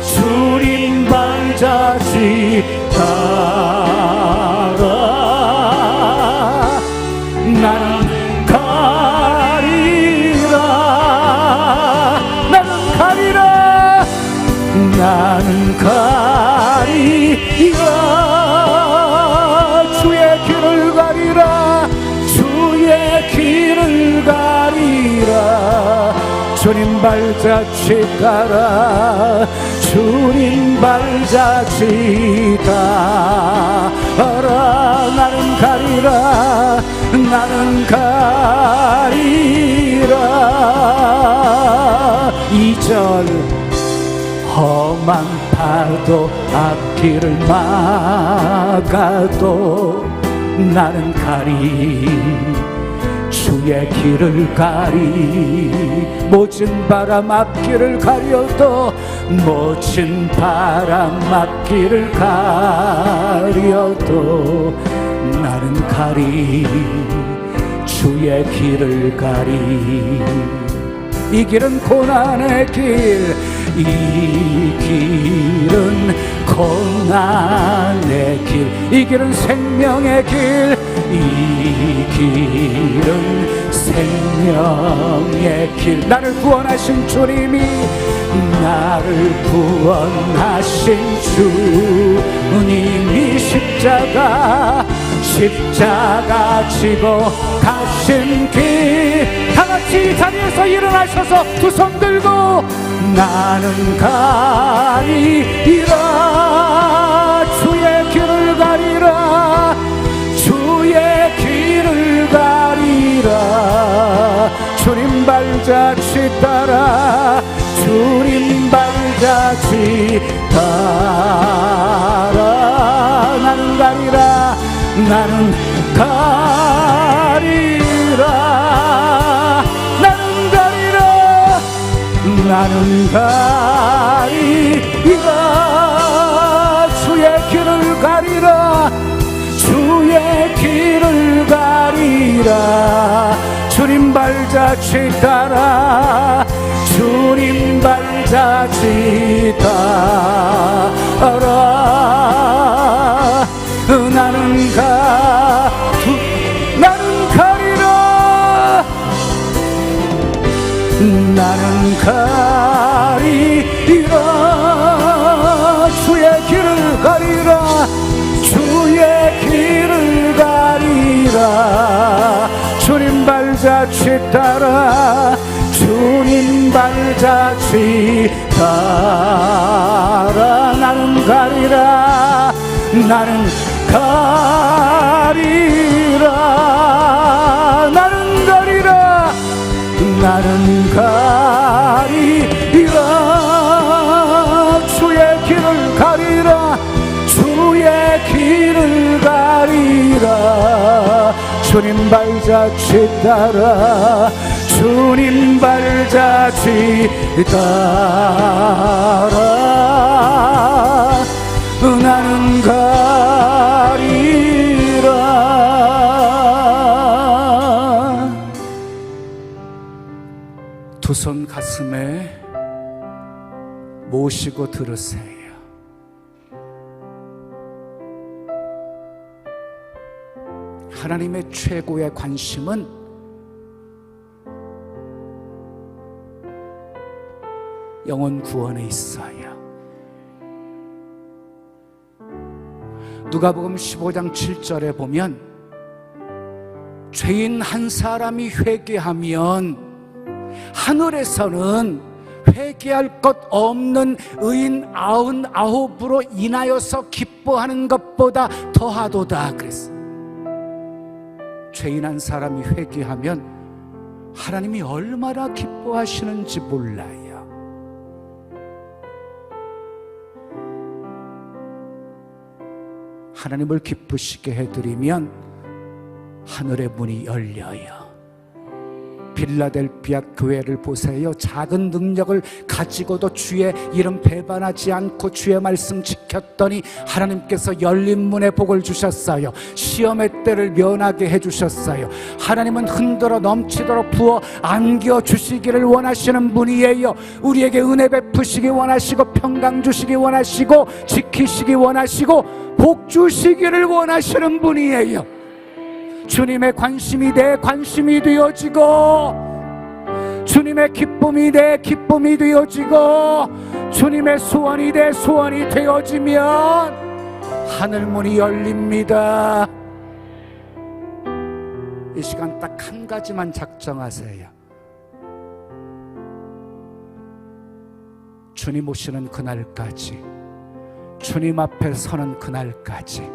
주님 발자취 주님 발자취 따라 주님 발자취 따라 나는 가리라 나는 가리라. 2절 험한 파도 앞길을 막아도 나는 가리 주의 길을 가리. 모진 바람 앞길을 가려도 모진 바람 앞길을 가려도 나는 가리 주의 길을 가리. 이 길은 고난의 길, 이 길은 고난의 길, 이 길은 생명의 길, 이 길은 생명의 길. 나를 구원하신 주님이, 나를 구원하신 주님이 십자가 지고 가신 길. 다같이 자리에서 일어나셔서 두 손 들고 나는 가리라 주의 길을 가리라 주의 길을 가리라. 주님 발자취 따라 주님 발자취 따라 나는 가리라 나는 가리라 나는 가리라 나는 가리라 주의 길을 가리라 주의 길을 가리라. 주님 발자취 따라 주님 발자취 따라 나는 가리라 나는 가리라 주의 길을 가리라 주의 길을 가리라. 주님 발자취 따라 주님 발자취 따라 나는 가리라 나는 가리라 나는 가리라 나는 가리라 주의 길을 가리라 주의 길을 가리라. 주님 발자취 따라 주님 발자취 따라 나는 가리라. 두 손 가슴에 모시고 들으세요. 하나님의 최고의 관심은 영혼 구원에 있어요. 누가복음 15장 7절에 보면 죄인 한 사람이 회개하면 하늘에서는 회개할 것 없는 의인 99으로 인하여서 기뻐하는 것보다 더하도다 그랬어요. 죄인 한 사람이 회개하면 하나님이 얼마나 기뻐하시는지 몰라요. 하나님을 기쁘시게 해드리면 하늘의 문이 열려요. 빌라델피아 교회를 보세요. 작은 능력을 가지고도 주의 이름 배반하지 않고 주의 말씀 지켰더니 하나님께서 열린 문에 복을 주셨어요. 시험의 때를 면하게 해주셨어요. 하나님은 흔들어 넘치도록 부어 안겨주시기를 원하시는 분이에요. 우리에게 은혜 베푸시기 원하시고 평강 주시기 원하시고 지키시기 원하시고 복 주시기를 원하시는 분이에요. 주님의 관심이 내 관심이 되어지고 주님의 기쁨이 내 기쁨이 되어지고 주님의 소원이 내 소원이 되어지면 하늘문이 열립니다. 이 시간 딱 한 가지만 작정하세요. 주님 오시는 그날까지, 주님 앞에 서는 그날까지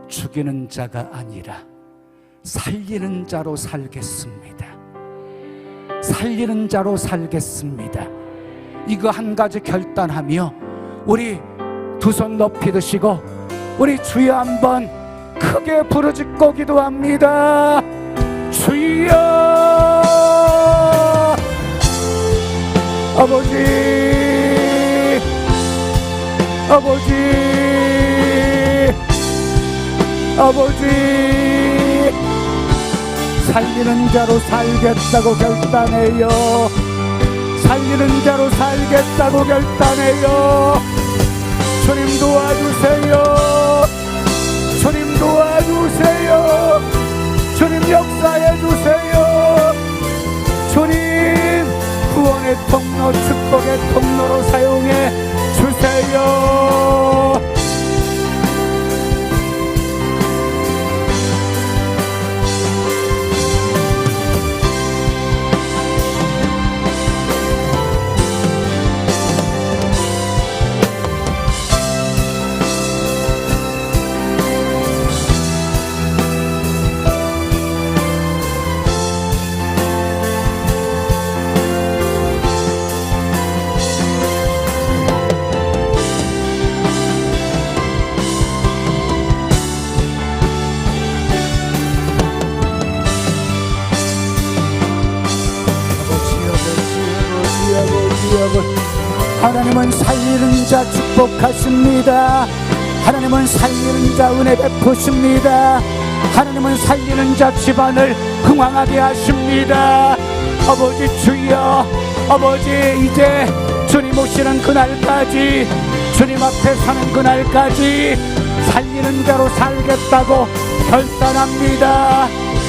죽이는 자가 아니라 살리는 자로 살겠습니다. 살리는 자로 살겠습니다. 이거 한 가지 결단하며 우리 두 손 높이 드시고 우리 주여 한번 크게 부르짖고 기도합니다. 주여, 아버지, 아버지, 아버지, 살리는 자로 살겠다고 결단해요. 살리는 자로 살겠다고 결단해요. 주님 도와주세요. 주님 도와주세요. 주님 역사해 주세요. 주님 구원의 통로, 축복의 통로로 사용해 주세요. 하나님은 살리는 자 축복하십니다. 하나님은 살리는 자 은혜 베푸십니다. 하나님은 살리는 자 집안을 흥왕하게 하십니다. 아버지 주여, 아버지 이제 주님 오시는 그날까지, 주님 앞에 서는 그날까지 살리는 자로 살겠다고 결단합니다.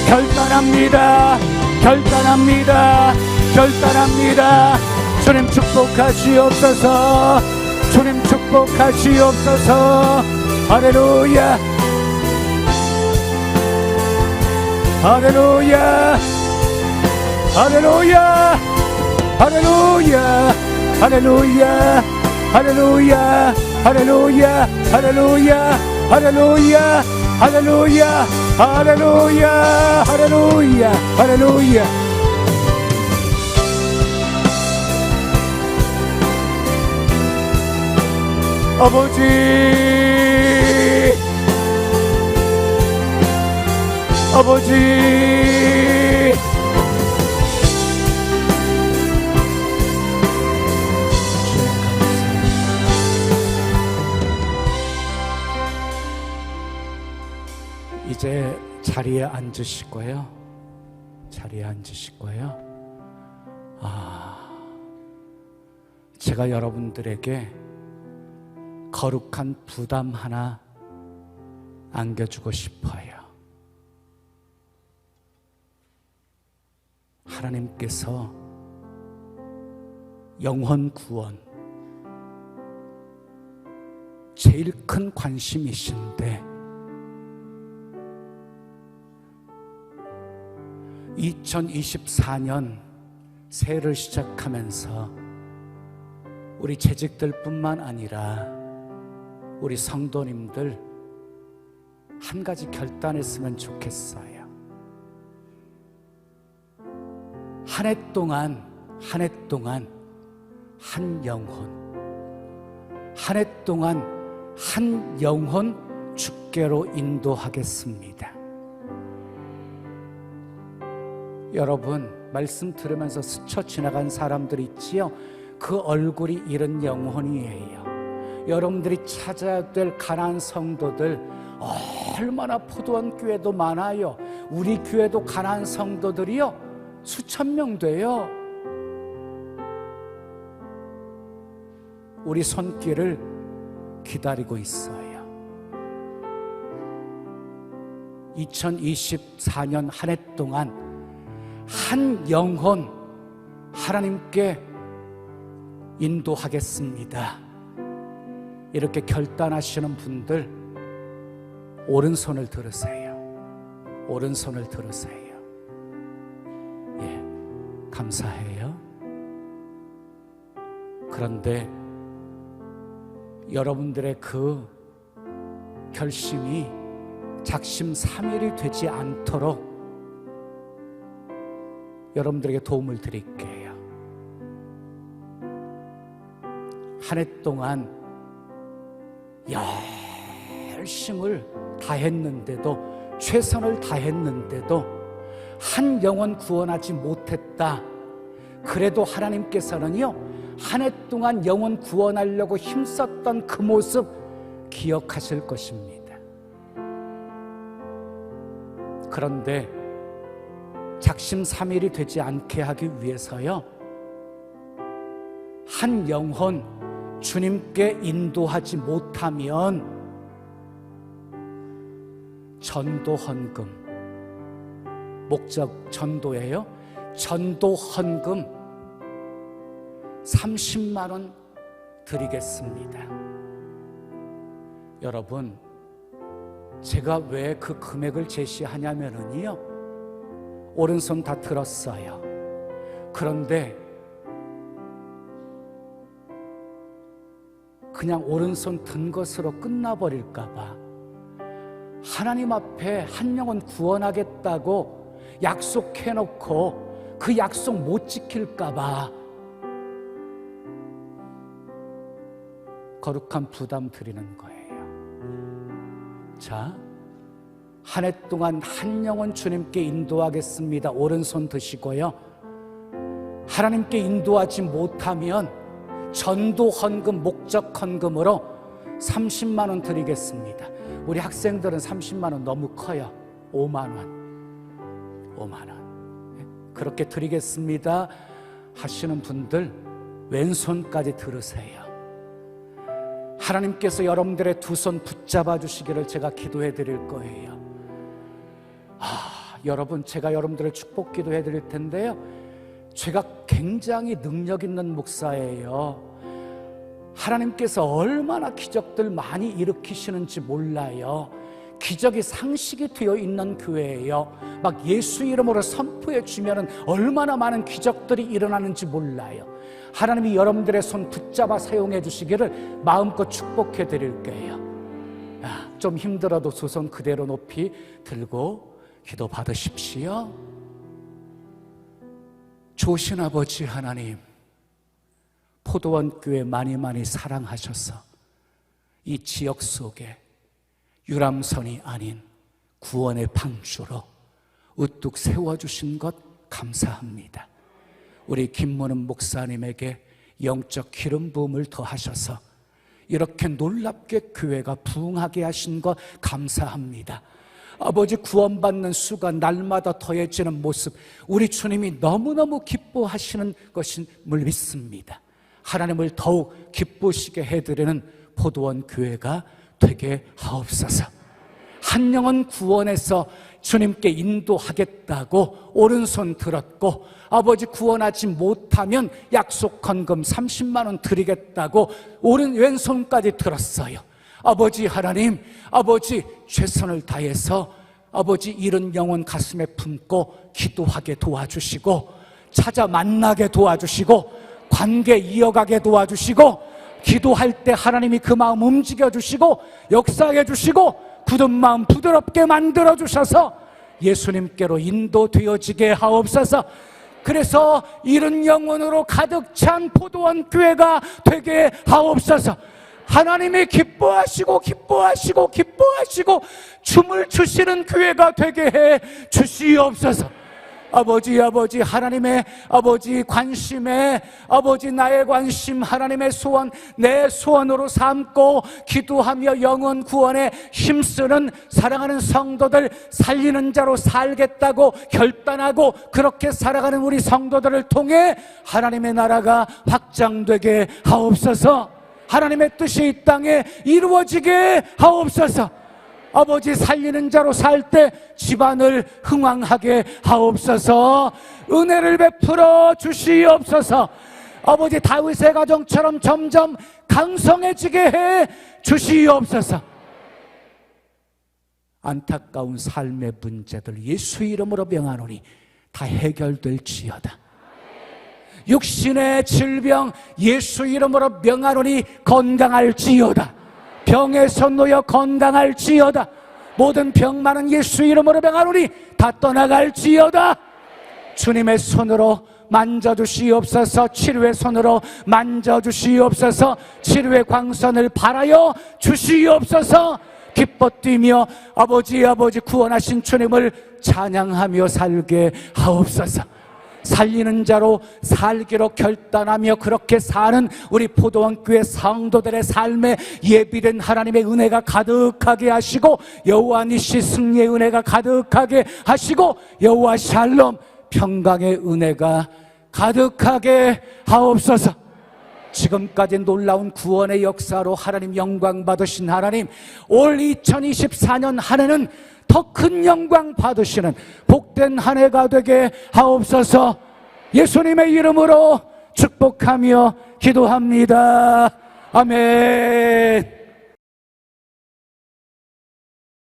결단합니다. 결단합니다. 결단합니다. 주님 축복하시옵소서. 주님 축복하시옵소서. 할렐루야, 할렐루야, 할렐루야, 할렐루야, 할렐루야, 할렐루야, 할렐루야, 할렐루야, 할렐루야, 할렐루야, 할렐루야, 할렐루야, 할렐루야. 아버지, 아버지, 이제 자리에 앉으실 거예요. 자리에 앉으실 거예요. 제가 여러분들에게 거룩한 부담 하나 안겨주고 싶어요. 하나님께서 영혼 구원 제일 큰 관심이신데 2024년 새해를 시작하면서 우리 재직들뿐만 아니라 우리 성도님들 한 가지 결단했으면 좋겠어요. 한 해 동안 한 영혼, 한 해 동안 한 영혼 주께로 인도하겠습니다. 여러분, 말씀 들으면서 스쳐 지나간 사람들 있지요? 그 얼굴이 이런 영혼이에요. 여러분들이 찾아야 될 가나안 성도들 얼마나 포도원 교회도 많아요. 우리 교회도 가나안 성도들이요 수천 명 돼요. 우리 손길을 기다리고 있어요. 2024년 한 해 동안 한 영혼 하나님께 인도하겠습니다. 이렇게 결단하시는 분들 오른손을 들으세요. 오른손을 들으세요. 예, 감사해요. 그런데 여러분들의 그 결심이 작심삼일이 되지 않도록 여러분들에게 도움을 드릴게요. 한 해 동안 열심을 다했는데도, 최선을 다했는데도 한 영혼 구원하지 못했다. 그래도 하나님께서는요, 한 해 동안 영혼 구원하려고 힘썼던 그 모습 기억하실 것입니다. 그런데 작심삼일이 되지 않게 하기 위해서요, 한 영혼 주님께 인도하지 못하면 전도 헌금, 목적 전도예요. 전도 헌금 30만 원 드리겠습니다. 여러분, 제가 왜 그 금액을 제시하냐면요, 오른손 다 들었어요. 그런데 그냥 오른손 든 것으로 끝나버릴까 봐, 하나님 앞에 한 영혼 구원하겠다고 약속해놓고 그 약속 못 지킬까 봐 거룩한 부담 드리는 거예요. 자, 한 해 동안 한 영혼 주님께 인도하겠습니다. 오른손 드시고요, 하나님께 인도하지 못하면 전도 헌금, 목적 헌금으로 30만 원 드리겠습니다. 우리 학생들은 30만 원 너무 커요. 5만 원, 5만 원. 그렇게 드리겠습니다 하시는 분들 왼손까지 들으세요. 하나님께서 여러분들의 두 손 붙잡아 주시기를 제가 기도해 드릴 거예요. 여러분, 제가 여러분들을 축복 기도해 드릴 텐데요, 제가 굉장히 능력 있는 목사예요. 하나님께서 얼마나 기적들 많이 일으키시는지 몰라요. 기적이 상식이 되어 있는 교회예요. 막 예수 이름으로 선포해 주면 얼마나 많은 기적들이 일어나는지 몰라요. 하나님이 여러분들의 손 붙잡아 사용해 주시기를 마음껏 축복해 드릴게요. 좀 힘들어도 두 손 그대로 높이 들고 기도 받으십시오. 좋으신 아버지 하나님, 포도원 교회 많이 사랑하셔서 이 지역 속에 유람선이 아닌 구원의 방주로 우뚝 세워주신 것 감사합니다. 우리 김문은 목사님에게 영적 기름 부음을 더하셔서 이렇게 놀랍게 교회가 부흥하게 하신 것 감사합니다. 아버지, 구원받는 수가 날마다 더해지는 모습, 우리 주님이 너무너무 기뻐하시는 것임을 믿습니다. 하나님을 더욱 기쁘시게 해드리는 포도원 교회가 되게 하옵소서. 한 영혼 구원해서 주님께 인도하겠다고 오른손 들었고, 아버지 구원하지 못하면 약속 헌금 30만 원 드리겠다고 왼손까지 들었어요. 아버지 하나님, 아버지 최선을 다해서 아버지 잃은 영혼 가슴에 품고 기도하게 도와주시고, 찾아 만나게 도와주시고, 관계 이어가게 도와주시고, 기도할 때 하나님이 그 마음 움직여 주시고 역사해 주시고 굳은 마음 부드럽게 만들어 주셔서 예수님께로 인도되어지게 하옵소서. 그래서 잃은 영혼으로 가득 찬 포도원 교회가 되게 하옵소서. 하나님이 기뻐하시고 춤을 추시는 교회가 되게 해 주시옵소서. 아버지 하나님의 아버지 관심에 아버지 나의 관심, 하나님의 소원 내 소원으로 삼고 기도하며 영혼 구원에 힘쓰는 사랑하는 성도들, 살리는 자로 살겠다고 결단하고 그렇게 살아가는 우리 성도들을 통해 하나님의 나라가 확장되게 하옵소서. 하나님의 뜻이 이 땅에 이루어지게 하옵소서. 아버지, 살리는 자로 살 때 집안을 흥왕하게 하옵소서. 은혜를 베풀어 주시옵소서. 아버지, 다윗의 가정처럼 점점 강성해지게 해 주시옵소서. 안타까운 삶의 문제들 예수 이름으로 명하노니 다 해결될지어다. 육신의 질병 예수 이름으로 명하노니 건강할지어다. 병에서 놓여 건강할지어다. 모든 병만은 예수 이름으로 명하노니 다 떠나갈지어다. 주님의 손으로 만져주시옵소서. 치료의 손으로 만져주시옵소서. 치료의 광선을 발하여 주시옵소서. 기뻐 뛰며 아버지 구원하신 주님을 찬양하며 살게 하옵소서. 살리는 자로 살기로 결단하며 그렇게 사는 우리 포도원 교회 성도들의 삶에 예비된 하나님의 은혜가 가득하게 하시고, 여호와 니시 승리의 은혜가 가득하게 하시고, 여호와 샬롬 평강의 은혜가 가득하게 하옵소서. 지금까지 놀라운 구원의 역사로 하나님 영광 받으신 하나님, 올 2024년 한 해는 더 큰 영광 받으시는 복된 한 해가 되게 하옵소서. 예수님의 이름으로 축복하며 기도합니다. 아멘.